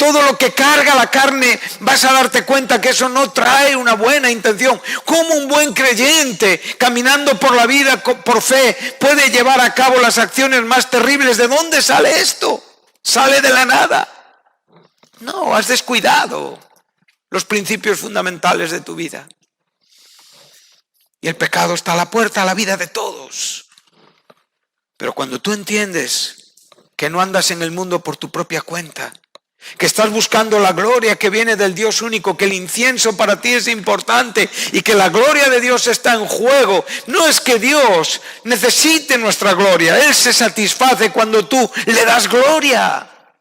Todo lo que carga la carne, vas a darte cuenta que eso no trae una buena intención. ¿Cómo un buen creyente, caminando por la vida por fe, puede llevar a cabo las acciones más terribles? ¿De dónde sale esto? ¿Sale de la nada? No, has descuidado los principios fundamentales de tu vida. Y el pecado está a la puerta a la vida de todos. Pero cuando tú entiendes que no andas en el mundo por tu propia cuenta, que estás buscando la gloria que viene del Dios único, que el incienso para ti es importante y que la gloria de Dios está en juego. No es que Dios necesite nuestra gloria, Él se satisface cuando tú le das gloria.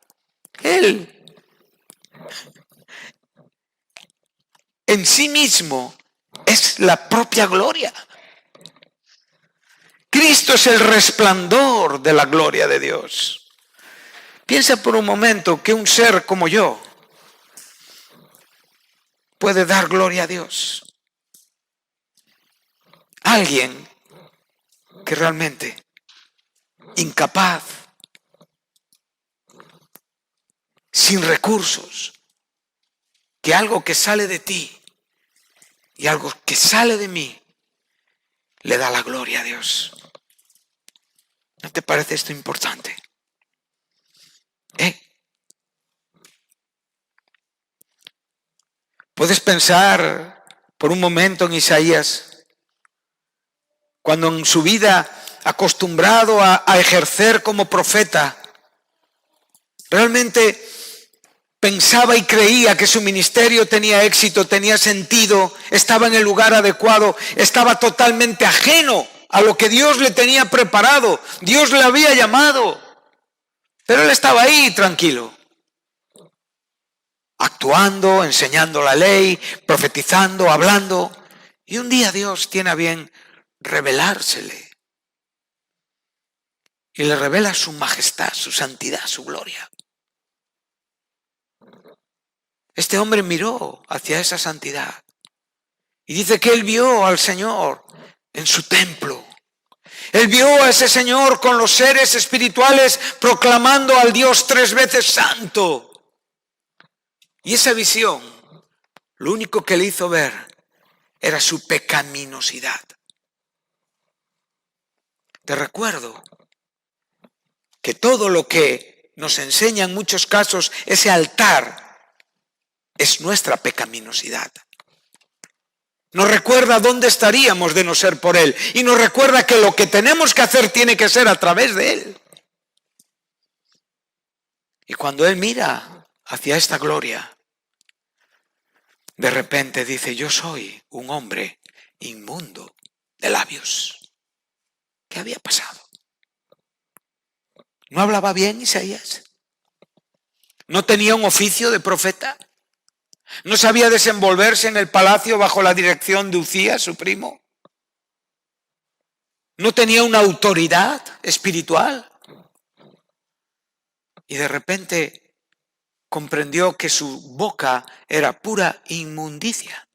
Él en sí mismo es la propia gloria. Cristo es el resplandor de la gloria de Dios. Piensa por un momento que un ser como yo puede dar gloria a Dios. Alguien que realmente incapaz, sin recursos, que algo que sale de ti y algo que sale de mí le da la gloria a Dios. ¿No te parece esto importante? Puedes pensar por un momento en Isaías, cuando en su vida acostumbrado a ejercer como profeta, realmente pensaba y creía que su ministerio tenía éxito, tenía sentido, estaba en el lugar adecuado, estaba totalmente ajeno a lo que Dios le tenía preparado. Dios le había llamado, pero él estaba ahí tranquilo, actuando, enseñando la ley, profetizando, hablando. Y un día Dios tiene a bien revelársele. Y le revela su majestad, su santidad, su gloria. Este hombre miró hacia esa santidad. Y dice que él vio al Señor en su templo. Él vio a ese Señor con los seres espirituales proclamando al Dios 3 veces santo. Y esa visión, lo único que le hizo ver era su pecaminosidad. Te recuerdo que todo lo que nos enseña en muchos casos ese altar es nuestra pecaminosidad. Nos recuerda dónde estaríamos de no ser por Él. Y nos recuerda que lo que tenemos que hacer tiene que ser a través de Él. Y cuando Él mira hacia esta gloria, de repente dice: yo soy un hombre inmundo de labios. ¿Qué había pasado? ¿No hablaba bien Isaías? ¿No tenía un oficio de profeta? ¿No sabía desenvolverse en el palacio bajo la dirección de Uzías, su primo? ¿No tenía una autoridad espiritual? Y de repente comprendió que su boca era pura inmundicia.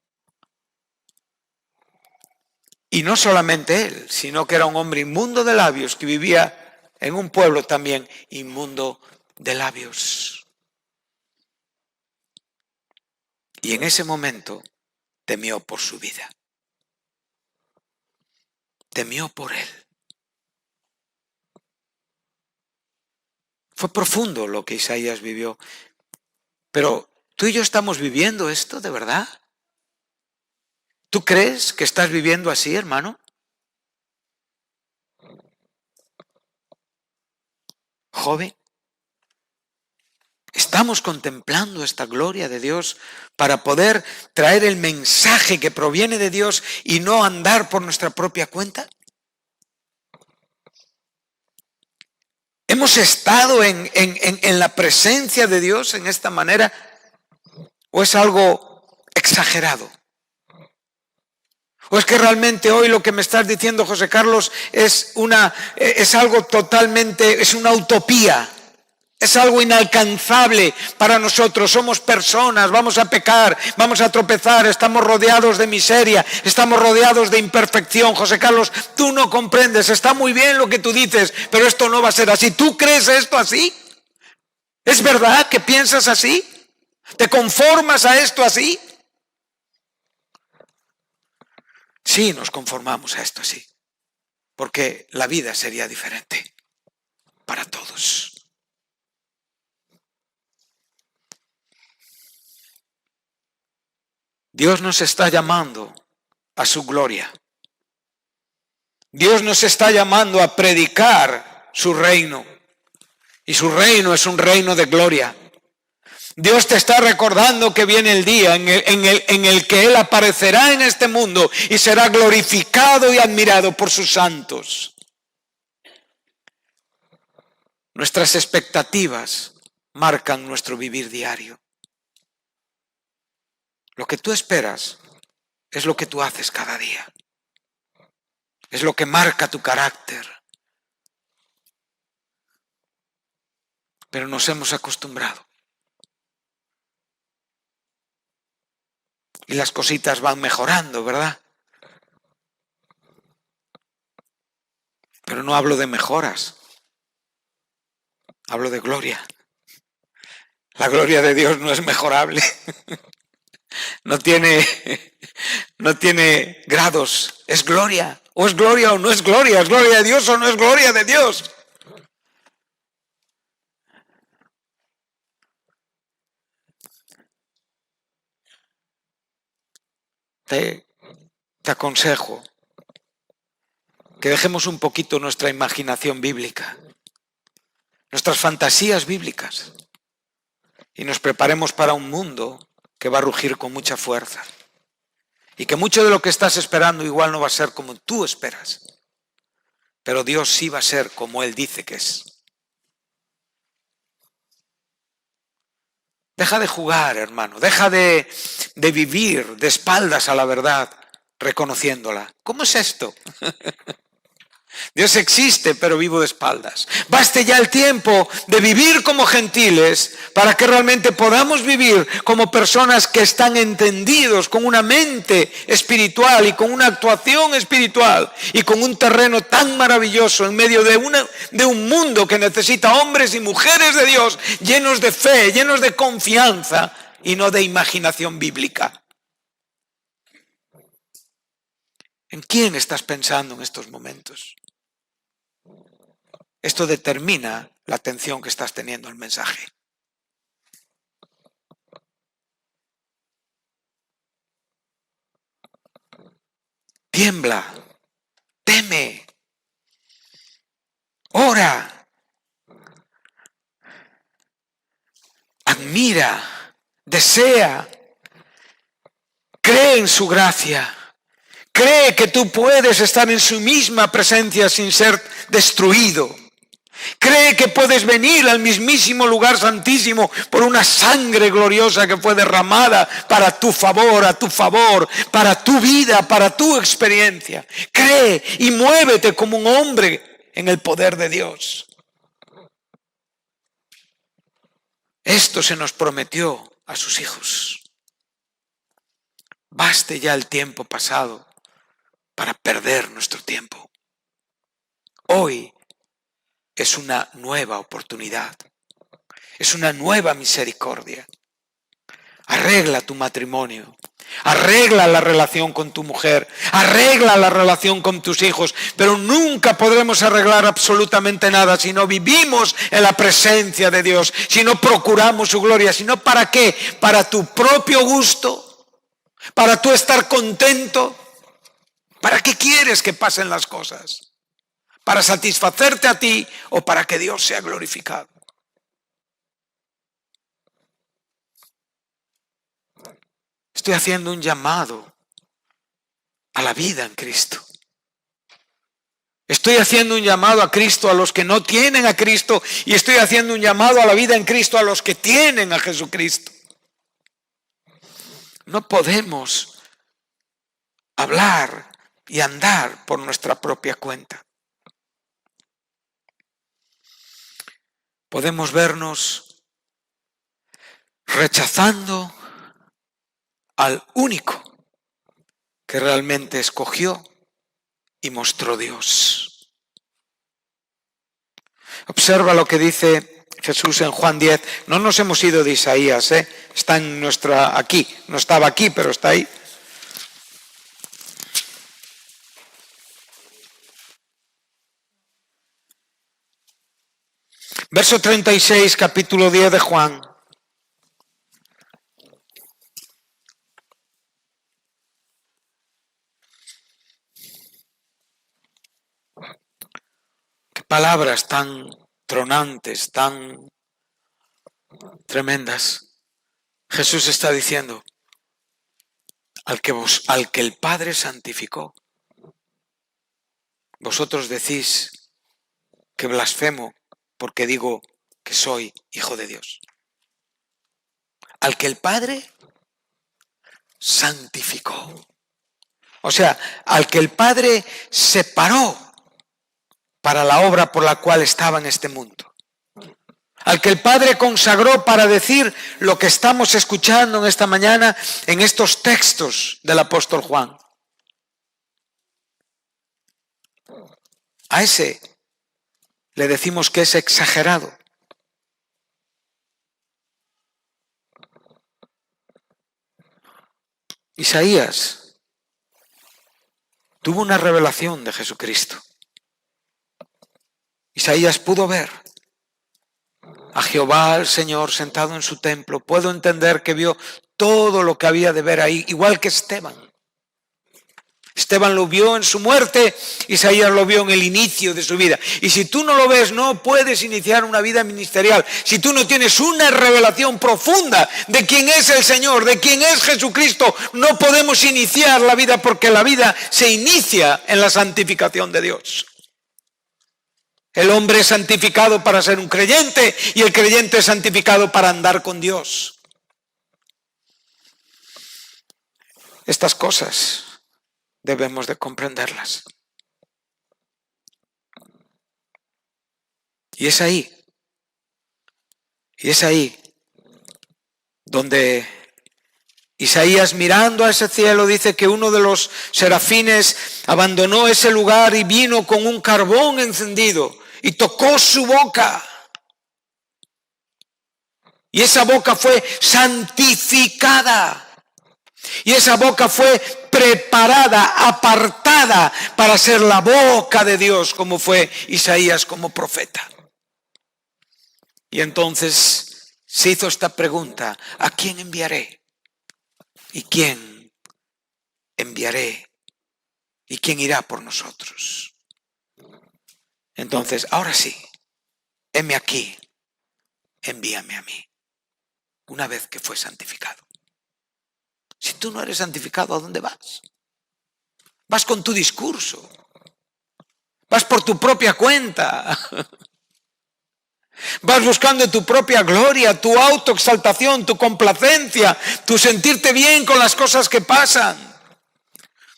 Y no solamente él, sino que era un hombre inmundo de labios que vivía en un pueblo también inmundo de labios. Y en ese momento temió por su vida. Temió por él. Fue profundo lo que Isaías vivió. Pero tú y yo estamos viviendo esto de verdad. ¿Tú crees que estás viviendo así, hermano? Joven, ¿estamos contemplando esta gloria de Dios para poder traer el mensaje que proviene de Dios y no andar por nuestra propia cuenta? ¿Hemos estado en la presencia de Dios en esta manera? ¿O es algo exagerado? ¿O es que realmente hoy lo que me estás diciendo, José Carlos, es algo totalmente, es una utopía? Es algo inalcanzable para nosotros. Somos personas, vamos a pecar, vamos a tropezar, estamos rodeados de miseria, estamos rodeados de imperfección. José Carlos, tú no comprendes, está muy bien lo que tú dices, pero esto no va a ser así. ¿Tú crees esto así? ¿Es verdad que piensas así? ¿Te conformas a esto así? Sí, nos conformamos a esto así, porque la vida sería diferente para todos. Dios nos está llamando a su gloria. Dios nos está llamando a predicar su reino. Y su reino es un reino de gloria. Dios te está recordando que viene el día en el que Él aparecerá en este mundo y será glorificado y admirado por sus santos. Nuestras expectativas marcan nuestro vivir diario. Lo que tú esperas es lo que tú haces cada día. Es lo que marca tu carácter. Pero nos hemos acostumbrado. Y las cositas van mejorando, ¿verdad? Pero no hablo de mejoras. Hablo de gloria. La gloria de Dios no es mejorable. No tiene grados. Es gloria. O es gloria o no es gloria. Es gloria de Dios o no es gloria de Dios. Te aconsejo que dejemos un poquito nuestra imaginación bíblica, nuestras fantasías bíblicas, y nos preparemos para un mundo que va a rugir con mucha fuerza. Y que mucho de lo que estás esperando igual no va a ser como tú esperas. Pero Dios sí va a ser como Él dice que es. Deja de jugar, hermano. Deja de vivir de espaldas a la verdad, reconociéndola. ¿Cómo es esto? Dios existe, pero vivo de espaldas. Baste ya el tiempo de vivir como gentiles para que realmente podamos vivir como personas que están entendidos, con una mente espiritual y con una actuación espiritual y con un terreno tan maravilloso en medio de un mundo que necesita hombres y mujeres de Dios llenos de fe, llenos de confianza y no de imaginación bíblica. ¿En quién estás pensando en estos momentos? Esto determina la atención que estás teniendo al mensaje. Tiembla, teme, ora, admira, desea, cree en su gracia. Cree que tú puedes estar en su misma presencia sin ser destruido. Cree que puedes venir al mismísimo lugar santísimo por una sangre gloriosa que fue derramada para tu favor, para tu vida, para tu experiencia. Cree y muévete como un hombre en el poder de Dios. Esto se nos prometió a sus hijos. Baste ya el tiempo pasado para perder nuestro tiempo. Hoy es una nueva oportunidad. Es una nueva misericordia. Arregla tu matrimonio. Arregla la relación con tu mujer. Arregla la relación con tus hijos. Pero nunca podremos arreglar absolutamente nada si no vivimos en la presencia de Dios. Si no procuramos su gloria. ¿Sino para qué? Para tu propio gusto. Para tú estar contento. ¿Para qué quieres que pasen las cosas? ¿Para satisfacerte a ti o para que Dios sea glorificado? Estoy haciendo un llamado a la vida en Cristo. Estoy haciendo un llamado a Cristo a los que no tienen a Cristo y estoy haciendo un llamado a la vida en Cristo a los que tienen a Jesucristo. No podemos hablar y andar por nuestra propia cuenta. Podemos vernos rechazando al único que realmente escogió y mostró Dios. Observa lo que dice Jesús en Juan 10. No nos hemos ido de Isaías, está en aquí. No estaba aquí, pero está ahí. Verso 36, capítulo 10 de Juan. Qué palabras tan tronantes, tan tremendas. Jesús está diciendo, al que el Padre santificó, vosotros decís que blasfemo porque digo que soy hijo de Dios. Al que el Padre santificó. O sea, al que el Padre separó para la obra por la cual estaba en este mundo. Al que el Padre consagró para decir lo que estamos escuchando en esta mañana en estos textos del apóstol Juan. A ese le decimos que es exagerado. Isaías tuvo una revelación de Jesucristo. Isaías pudo ver a Jehová, el Señor, sentado en su templo. Puedo entender que vio todo lo que había de ver ahí, igual que Esteban. Esteban lo vio en su muerte, Isaías lo vio en el inicio de su vida. Y si tú no lo ves, no puedes iniciar una vida ministerial. Si tú no tienes una revelación profunda de quién es el Señor, de quién es Jesucristo, no podemos iniciar la vida, porque la vida se inicia en la santificación de Dios. El hombre es santificado para ser un creyente y el creyente es santificado para andar con Dios. Estas cosas debemos de comprenderlas. Y es ahí donde Isaías, mirando a ese cielo, dice que uno de los serafines abandonó ese lugar y vino con un carbón encendido y tocó su boca. Y esa boca fue santificada. Y esa boca fue preparada, apartada para ser la boca de Dios, como fue Isaías como profeta. Y entonces se hizo esta pregunta: ¿a quién enviaré? ¿Y quién enviaré? ¿Y quién irá por nosotros? Entonces, ahora sí, heme aquí, envíame a mí, una vez que fue santificado. Si tú no eres santificado, ¿a dónde vas? Vas con tu discurso. Vas por tu propia cuenta. Vas buscando tu propia gloria, tu autoexaltación, tu complacencia, tu sentirte bien con las cosas que pasan.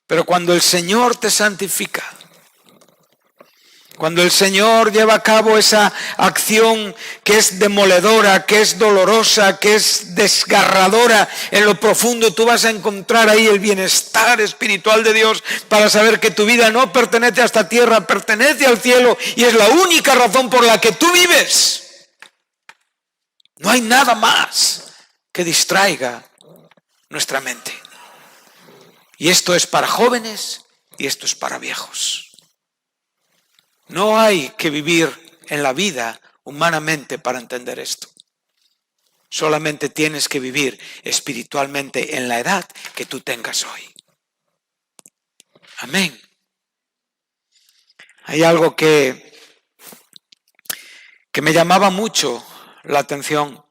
Pero cuando el Señor te santifica, cuando el Señor lleva a cabo esa acción que es demoledora, que es dolorosa, que es desgarradora en lo profundo, tú vas a encontrar ahí el bienestar espiritual de Dios para saber que tu vida no pertenece a esta tierra, pertenece al cielo y es la única razón por la que tú vives. No hay nada más que distraiga nuestra mente. Y esto es para jóvenes y esto es para viejos. No hay que vivir en la vida humanamente para entender esto. Solamente tienes que vivir espiritualmente en la edad que tú tengas hoy. Amén. Hay algo que me llamaba mucho la atención.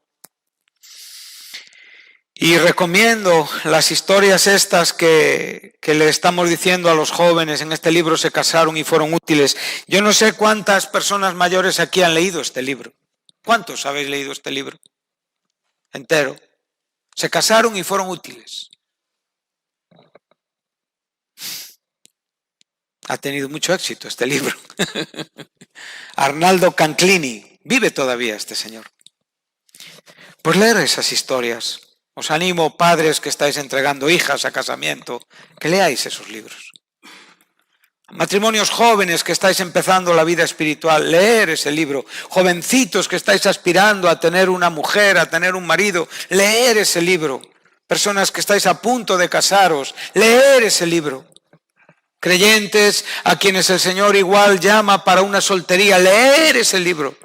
Y recomiendo las historias estas que le estamos diciendo a los jóvenes en este libro: se casaron y fueron útiles. Yo no sé cuántas personas mayores aquí han leído este libro. ¿Cuántos habéis leído este libro? Entero. Se casaron y fueron útiles. Ha tenido mucho éxito este libro. Arnaldo Canclini. Vive todavía este señor. Pues leer esas historias. Os animo, padres que estáis entregando hijas a casamiento, que leáis esos libros. Matrimonios jóvenes que estáis empezando la vida espiritual, leer ese libro. Jovencitos que estáis aspirando a tener una mujer, a tener un marido, leer ese libro. Personas que estáis a punto de casaros, leer ese libro. Creyentes a quienes el Señor igual llama para una soltería, leer ese libro.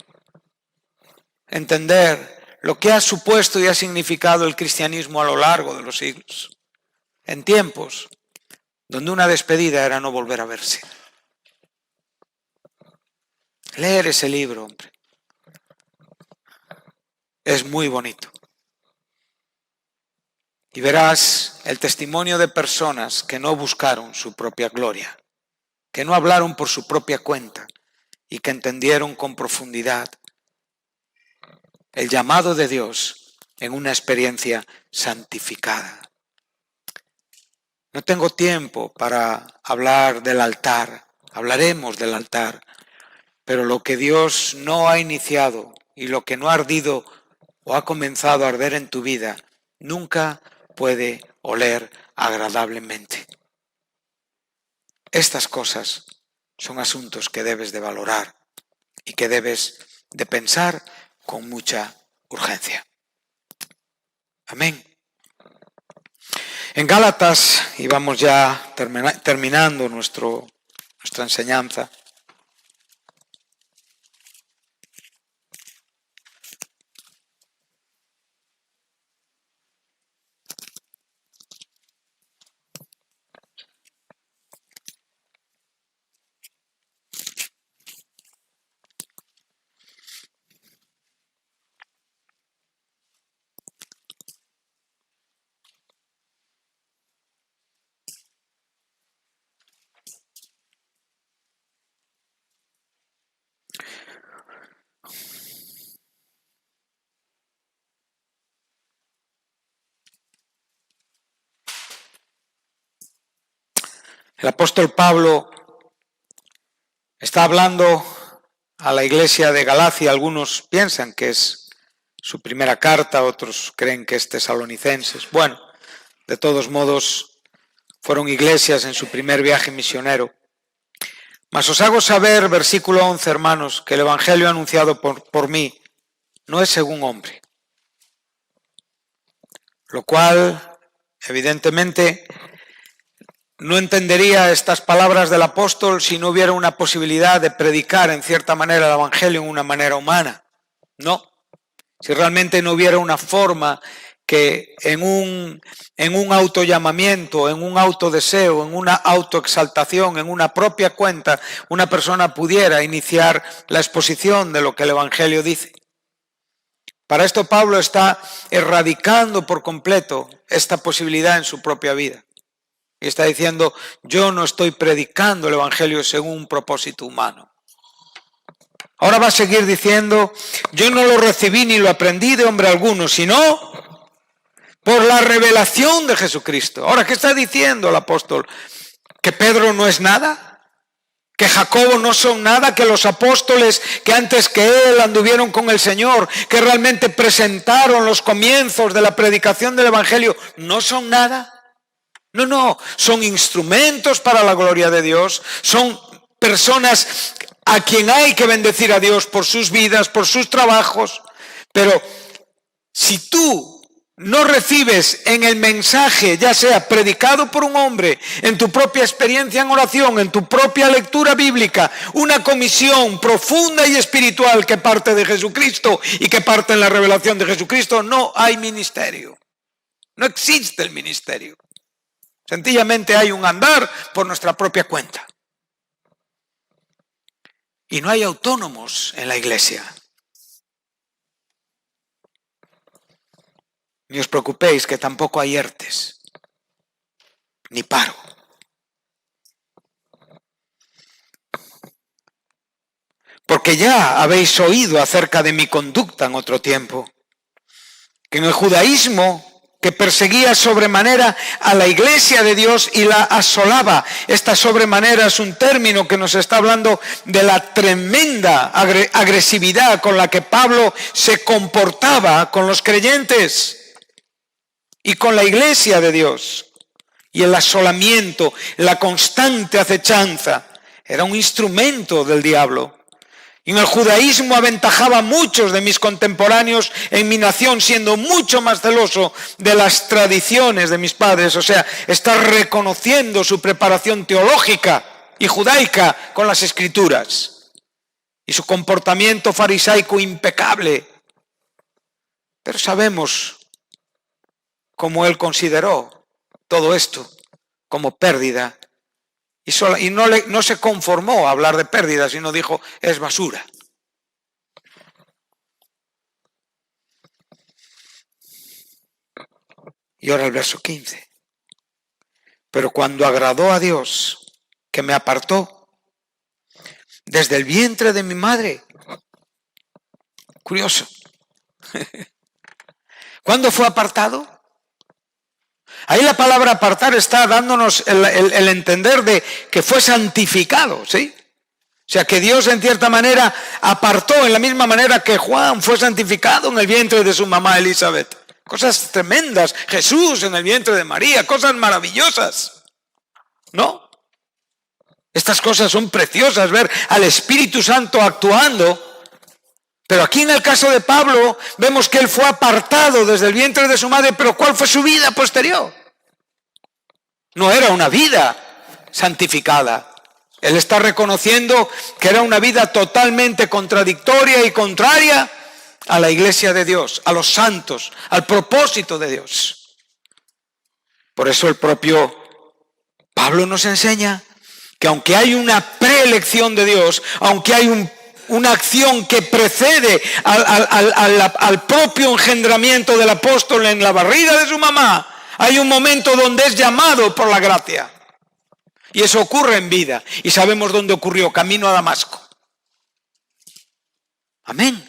Entender lo que ha supuesto y ha significado el cristianismo a lo largo de los siglos. En tiempos donde una despedida era no volver a verse. Leer ese libro, hombre, es muy bonito. Y verás el testimonio de personas que no buscaron su propia gloria, que no hablaron por su propia cuenta y que entendieron con profundidad el llamado de Dios en una experiencia santificada. No tengo tiempo para hablar del altar, hablaremos del altar, pero lo que Dios no ha iniciado y lo que no ha ardido o ha comenzado a arder en tu vida, nunca puede oler agradablemente. Estas cosas son asuntos que debes de valorar y que debes de pensar con mucha urgencia. Amén. En Gálatas, y vamos ya terminando nuestra enseñanza, el apóstol Pablo está hablando a la iglesia de Galacia. Algunos piensan que es su primera carta, otros creen que es Tesalonicenses. Bueno, de todos modos, fueron iglesias en su primer viaje misionero. Mas os hago saber, versículo 11, hermanos, que el evangelio anunciado por mí no es según hombre. Lo cual, evidentemente, no entendería estas palabras del apóstol si no hubiera una posibilidad de predicar en cierta manera el evangelio en una manera humana. No. Si realmente no hubiera una forma que en un autollamamiento, en un autodeseo, en una autoexaltación, en una propia cuenta, una persona pudiera iniciar la exposición de lo que el evangelio dice. Para esto Pablo está erradicando por completo esta posibilidad en su propia vida. Y está diciendo, yo no estoy predicando el evangelio según un propósito humano. Ahora va a seguir diciendo, yo no lo recibí ni lo aprendí de hombre alguno, sino por la revelación de Jesucristo. Ahora, ¿qué está diciendo el apóstol? ¿Que Pedro no es nada? ¿Que Jacobo no son nada? ¿Que los apóstoles que antes que él anduvieron con el Señor, que realmente presentaron los comienzos de la predicación del evangelio, no son nada? No, son instrumentos para la gloria de Dios, son personas a quien hay que bendecir a Dios por sus vidas, por sus trabajos, pero si tú no recibes en el mensaje, ya sea predicado por un hombre, en tu propia experiencia en oración, en tu propia lectura bíblica, una comisión profunda y espiritual que parte de Jesucristo y que parte en la revelación de Jesucristo, no hay ministerio, no existe el ministerio. Sencillamente hay un andar por nuestra propia cuenta. Y no hay autónomos en la iglesia. Ni os preocupéis que tampoco hay ERTES, ni paro. Porque ya habéis oído acerca de mi conducta en otro tiempo, que en el judaísmo que perseguía sobremanera a la iglesia de Dios y la asolaba. Esta sobremanera es un término que nos está hablando de la tremenda agresividad con la que Pablo se comportaba con los creyentes y con la iglesia de Dios. Y el asolamiento, la constante acechanza. era un instrumento del diablo. Y en el judaísmo aventajaba a muchos de mis contemporáneos en mi nación, siendo mucho más celoso de las tradiciones de mis padres, o sea, estar reconociendo su preparación teológica y judaica con las escrituras y su comportamiento farisaico impecable. Pero sabemos cómo él consideró todo esto como pérdida. Y no se conformó a hablar de pérdida, sino dijo, es basura. Y ahora el verso 15. Pero cuando agradó a Dios, que me apartó desde el vientre de mi madre. Curioso. ¿Cuándo fue apartado? Ahí la palabra apartar está dándonos el entender de que fue santificado, ¿sí? O sea, que Dios en cierta manera apartó en la misma manera que Juan fue santificado en el vientre de su mamá Elizabeth. Cosas tremendas. Jesús en el vientre de María, cosas maravillosas. ¿No? Estas cosas son preciosas, ver al Espíritu Santo actuando. Pero aquí en el caso de Pablo vemos que él fue apartado desde el vientre de su madre, pero ¿cuál fue su vida posterior? No era una vida santificada. Él está reconociendo que era una vida totalmente contradictoria y contraria a la iglesia de Dios, a los santos, al propósito de Dios. Por eso el propio Pablo nos enseña que aunque hay una preelección de Dios, aunque hay una acción que precede al propio engendramiento del apóstol en la barriga de su mamá, hay un momento donde es llamado por la gracia. Y eso ocurre en vida. Y sabemos dónde ocurrió, camino a Damasco. Amén.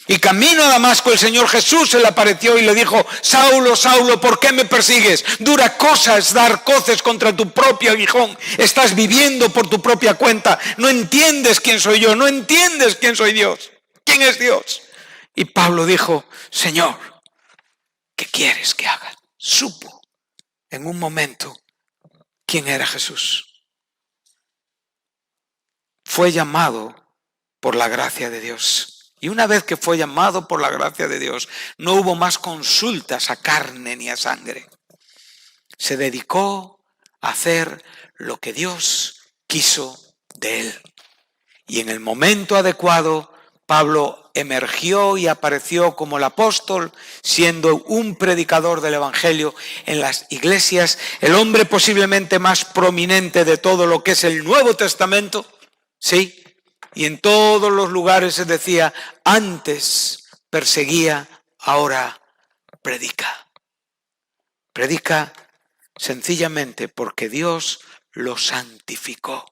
Y camino a Damasco el Señor Jesús se le apareció y le dijo, Saulo, Saulo, ¿por qué me persigues? Dura cosa es dar coces contra tu propio aguijón. Estás viviendo por tu propia cuenta. No entiendes quién soy yo, no entiendes quién soy Dios. ¿Quién es Dios? Y Pablo dijo, Señor, ¿qué quieres que haga? Supo en un momento quién era Jesús. Fue llamado por la gracia de Dios. Y una vez que fue llamado por la gracia de Dios, no hubo más consultas a carne ni a sangre. Se dedicó a hacer lo que Dios quiso de él. Y en el momento adecuado, Pablo emergió y apareció como el apóstol, siendo un predicador del Evangelio en las iglesias, el hombre posiblemente más prominente de todo lo que es el Nuevo Testamento, ¿sí? Y en todos los lugares se decía, antes perseguía, ahora predica. Predica sencillamente porque Dios lo santificó.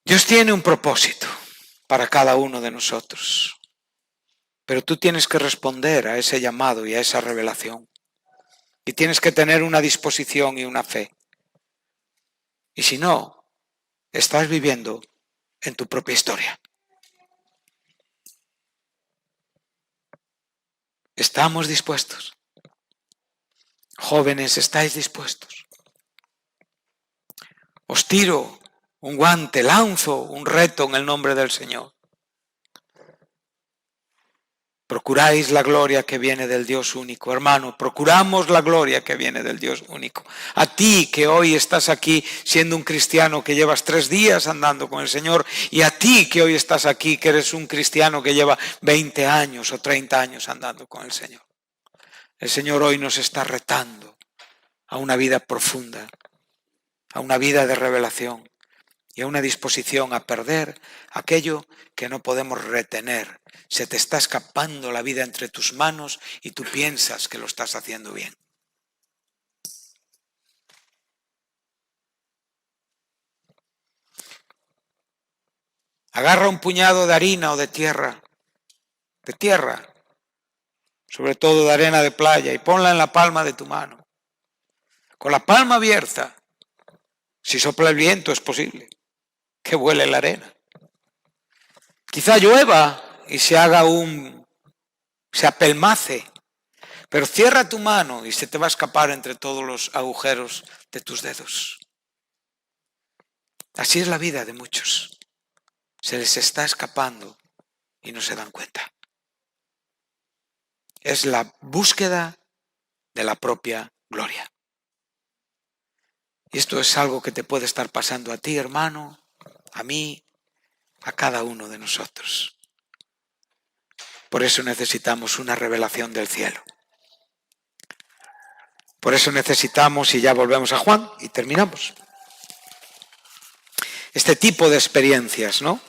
Dios tiene un propósito para cada uno de nosotros, pero tú tienes que responder a ese llamado y a esa revelación. Y tienes que tener una disposición y una fe. Y si no, estás viviendo en tu propia historia. ¿Estamos dispuestos? Jóvenes, ¿estáis dispuestos? Os tiro un guante, lanzo un reto en el nombre del Señor. Procuráis la gloria que viene del Dios único. Hermano, procuramos la gloria que viene del Dios único. A ti que hoy estás aquí siendo un cristiano que llevas 3 días andando con el Señor, y a ti que hoy estás aquí que eres un cristiano que lleva 20 años o 30 años andando con el Señor. El Señor hoy nos está retando a una vida profunda, a una vida de revelación y a una disposición a perder aquello que no podemos retener. Se te está escapando la vida entre tus manos y tú piensas que lo estás haciendo bien. Agarra un puñado de harina o de tierra, sobre todo de arena de playa, y ponla en la palma de tu mano. Con la palma abierta, si sopla el viento es posible que vuele la arena. Quizá llueva y se apelmace, pero cierra tu mano y se te va a escapar entre todos los agujeros de tus dedos. Así es la vida de muchos. Se les está escapando y no se dan cuenta. Es la búsqueda de la propia gloria. Y esto es algo que te puede estar pasando a ti, hermano, a mí, a cada uno de nosotros. Por eso necesitamos una revelación del cielo. Por eso necesitamos, y ya volvemos a Juan y terminamos, este tipo de experiencias, ¿no?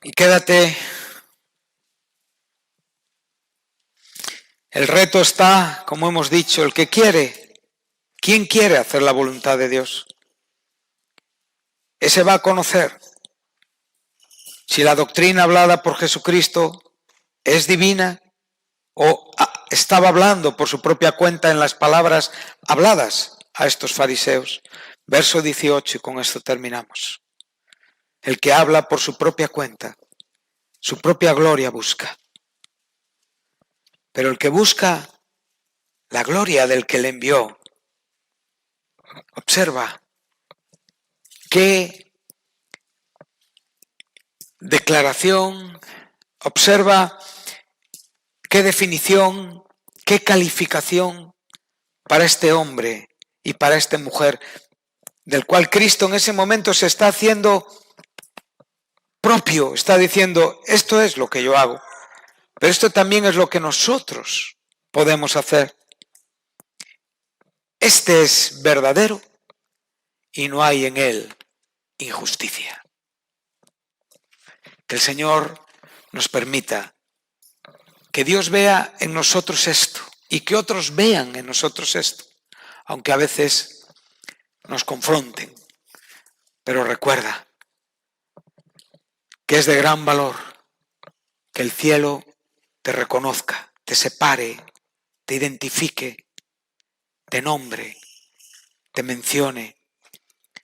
Y quédate. El reto está, como hemos dicho, el que quiere. ¿Quién quiere hacer la voluntad de Dios? Ese va a conocer si la doctrina hablada por Jesucristo es divina o estaba hablando por su propia cuenta en las palabras habladas a estos fariseos. Verso 18, y con esto terminamos. El que habla por su propia cuenta, su propia gloria busca. Pero el que busca la gloria del que le envió, observa qué declaración, observa qué definición, qué calificación para este hombre y para esta mujer, del cual Cristo en ese momento se está haciendo propio, está diciendo, esto es lo que yo hago, pero esto también es lo que nosotros podemos hacer. Este es verdadero y no hay en él injusticia. Que el Señor nos permita que Dios vea en nosotros esto y que otros vean en nosotros esto, aunque a veces nos confronten. Pero recuerda que es de gran valor que el cielo te reconozca, te separe, te identifique, te nombre, te mencione,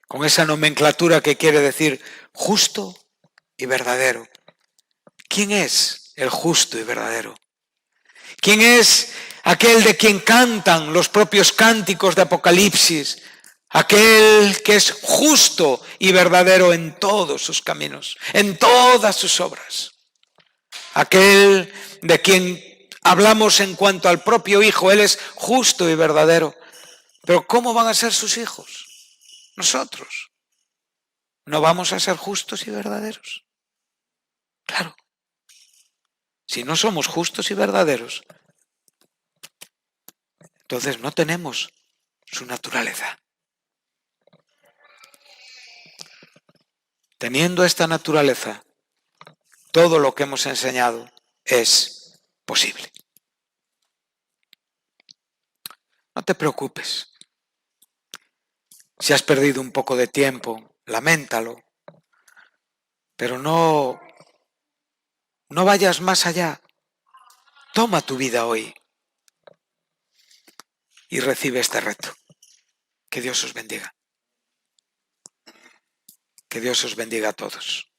con esa nomenclatura que quiere decir justo y verdadero. ¿Quién es el justo y verdadero? ¿Quién es aquel de quien cantan los propios cánticos de Apocalipsis? Aquel que es justo y verdadero en todos sus caminos, en todas sus obras. Aquel de quien hablamos en cuanto al propio Hijo, Él es justo y verdadero. Pero ¿cómo van a ser sus hijos? Nosotros. ¿No vamos a ser justos y verdaderos? Claro. Si no somos justos y verdaderos, entonces no tenemos su naturaleza. Teniendo esta naturaleza, todo lo que hemos enseñado es posible. No te preocupes. Si has perdido un poco de tiempo, laméntalo. Pero no vayas más allá. Toma tu vida hoy y recibe este reto. Que Dios os bendiga. Que Dios os bendiga a todos.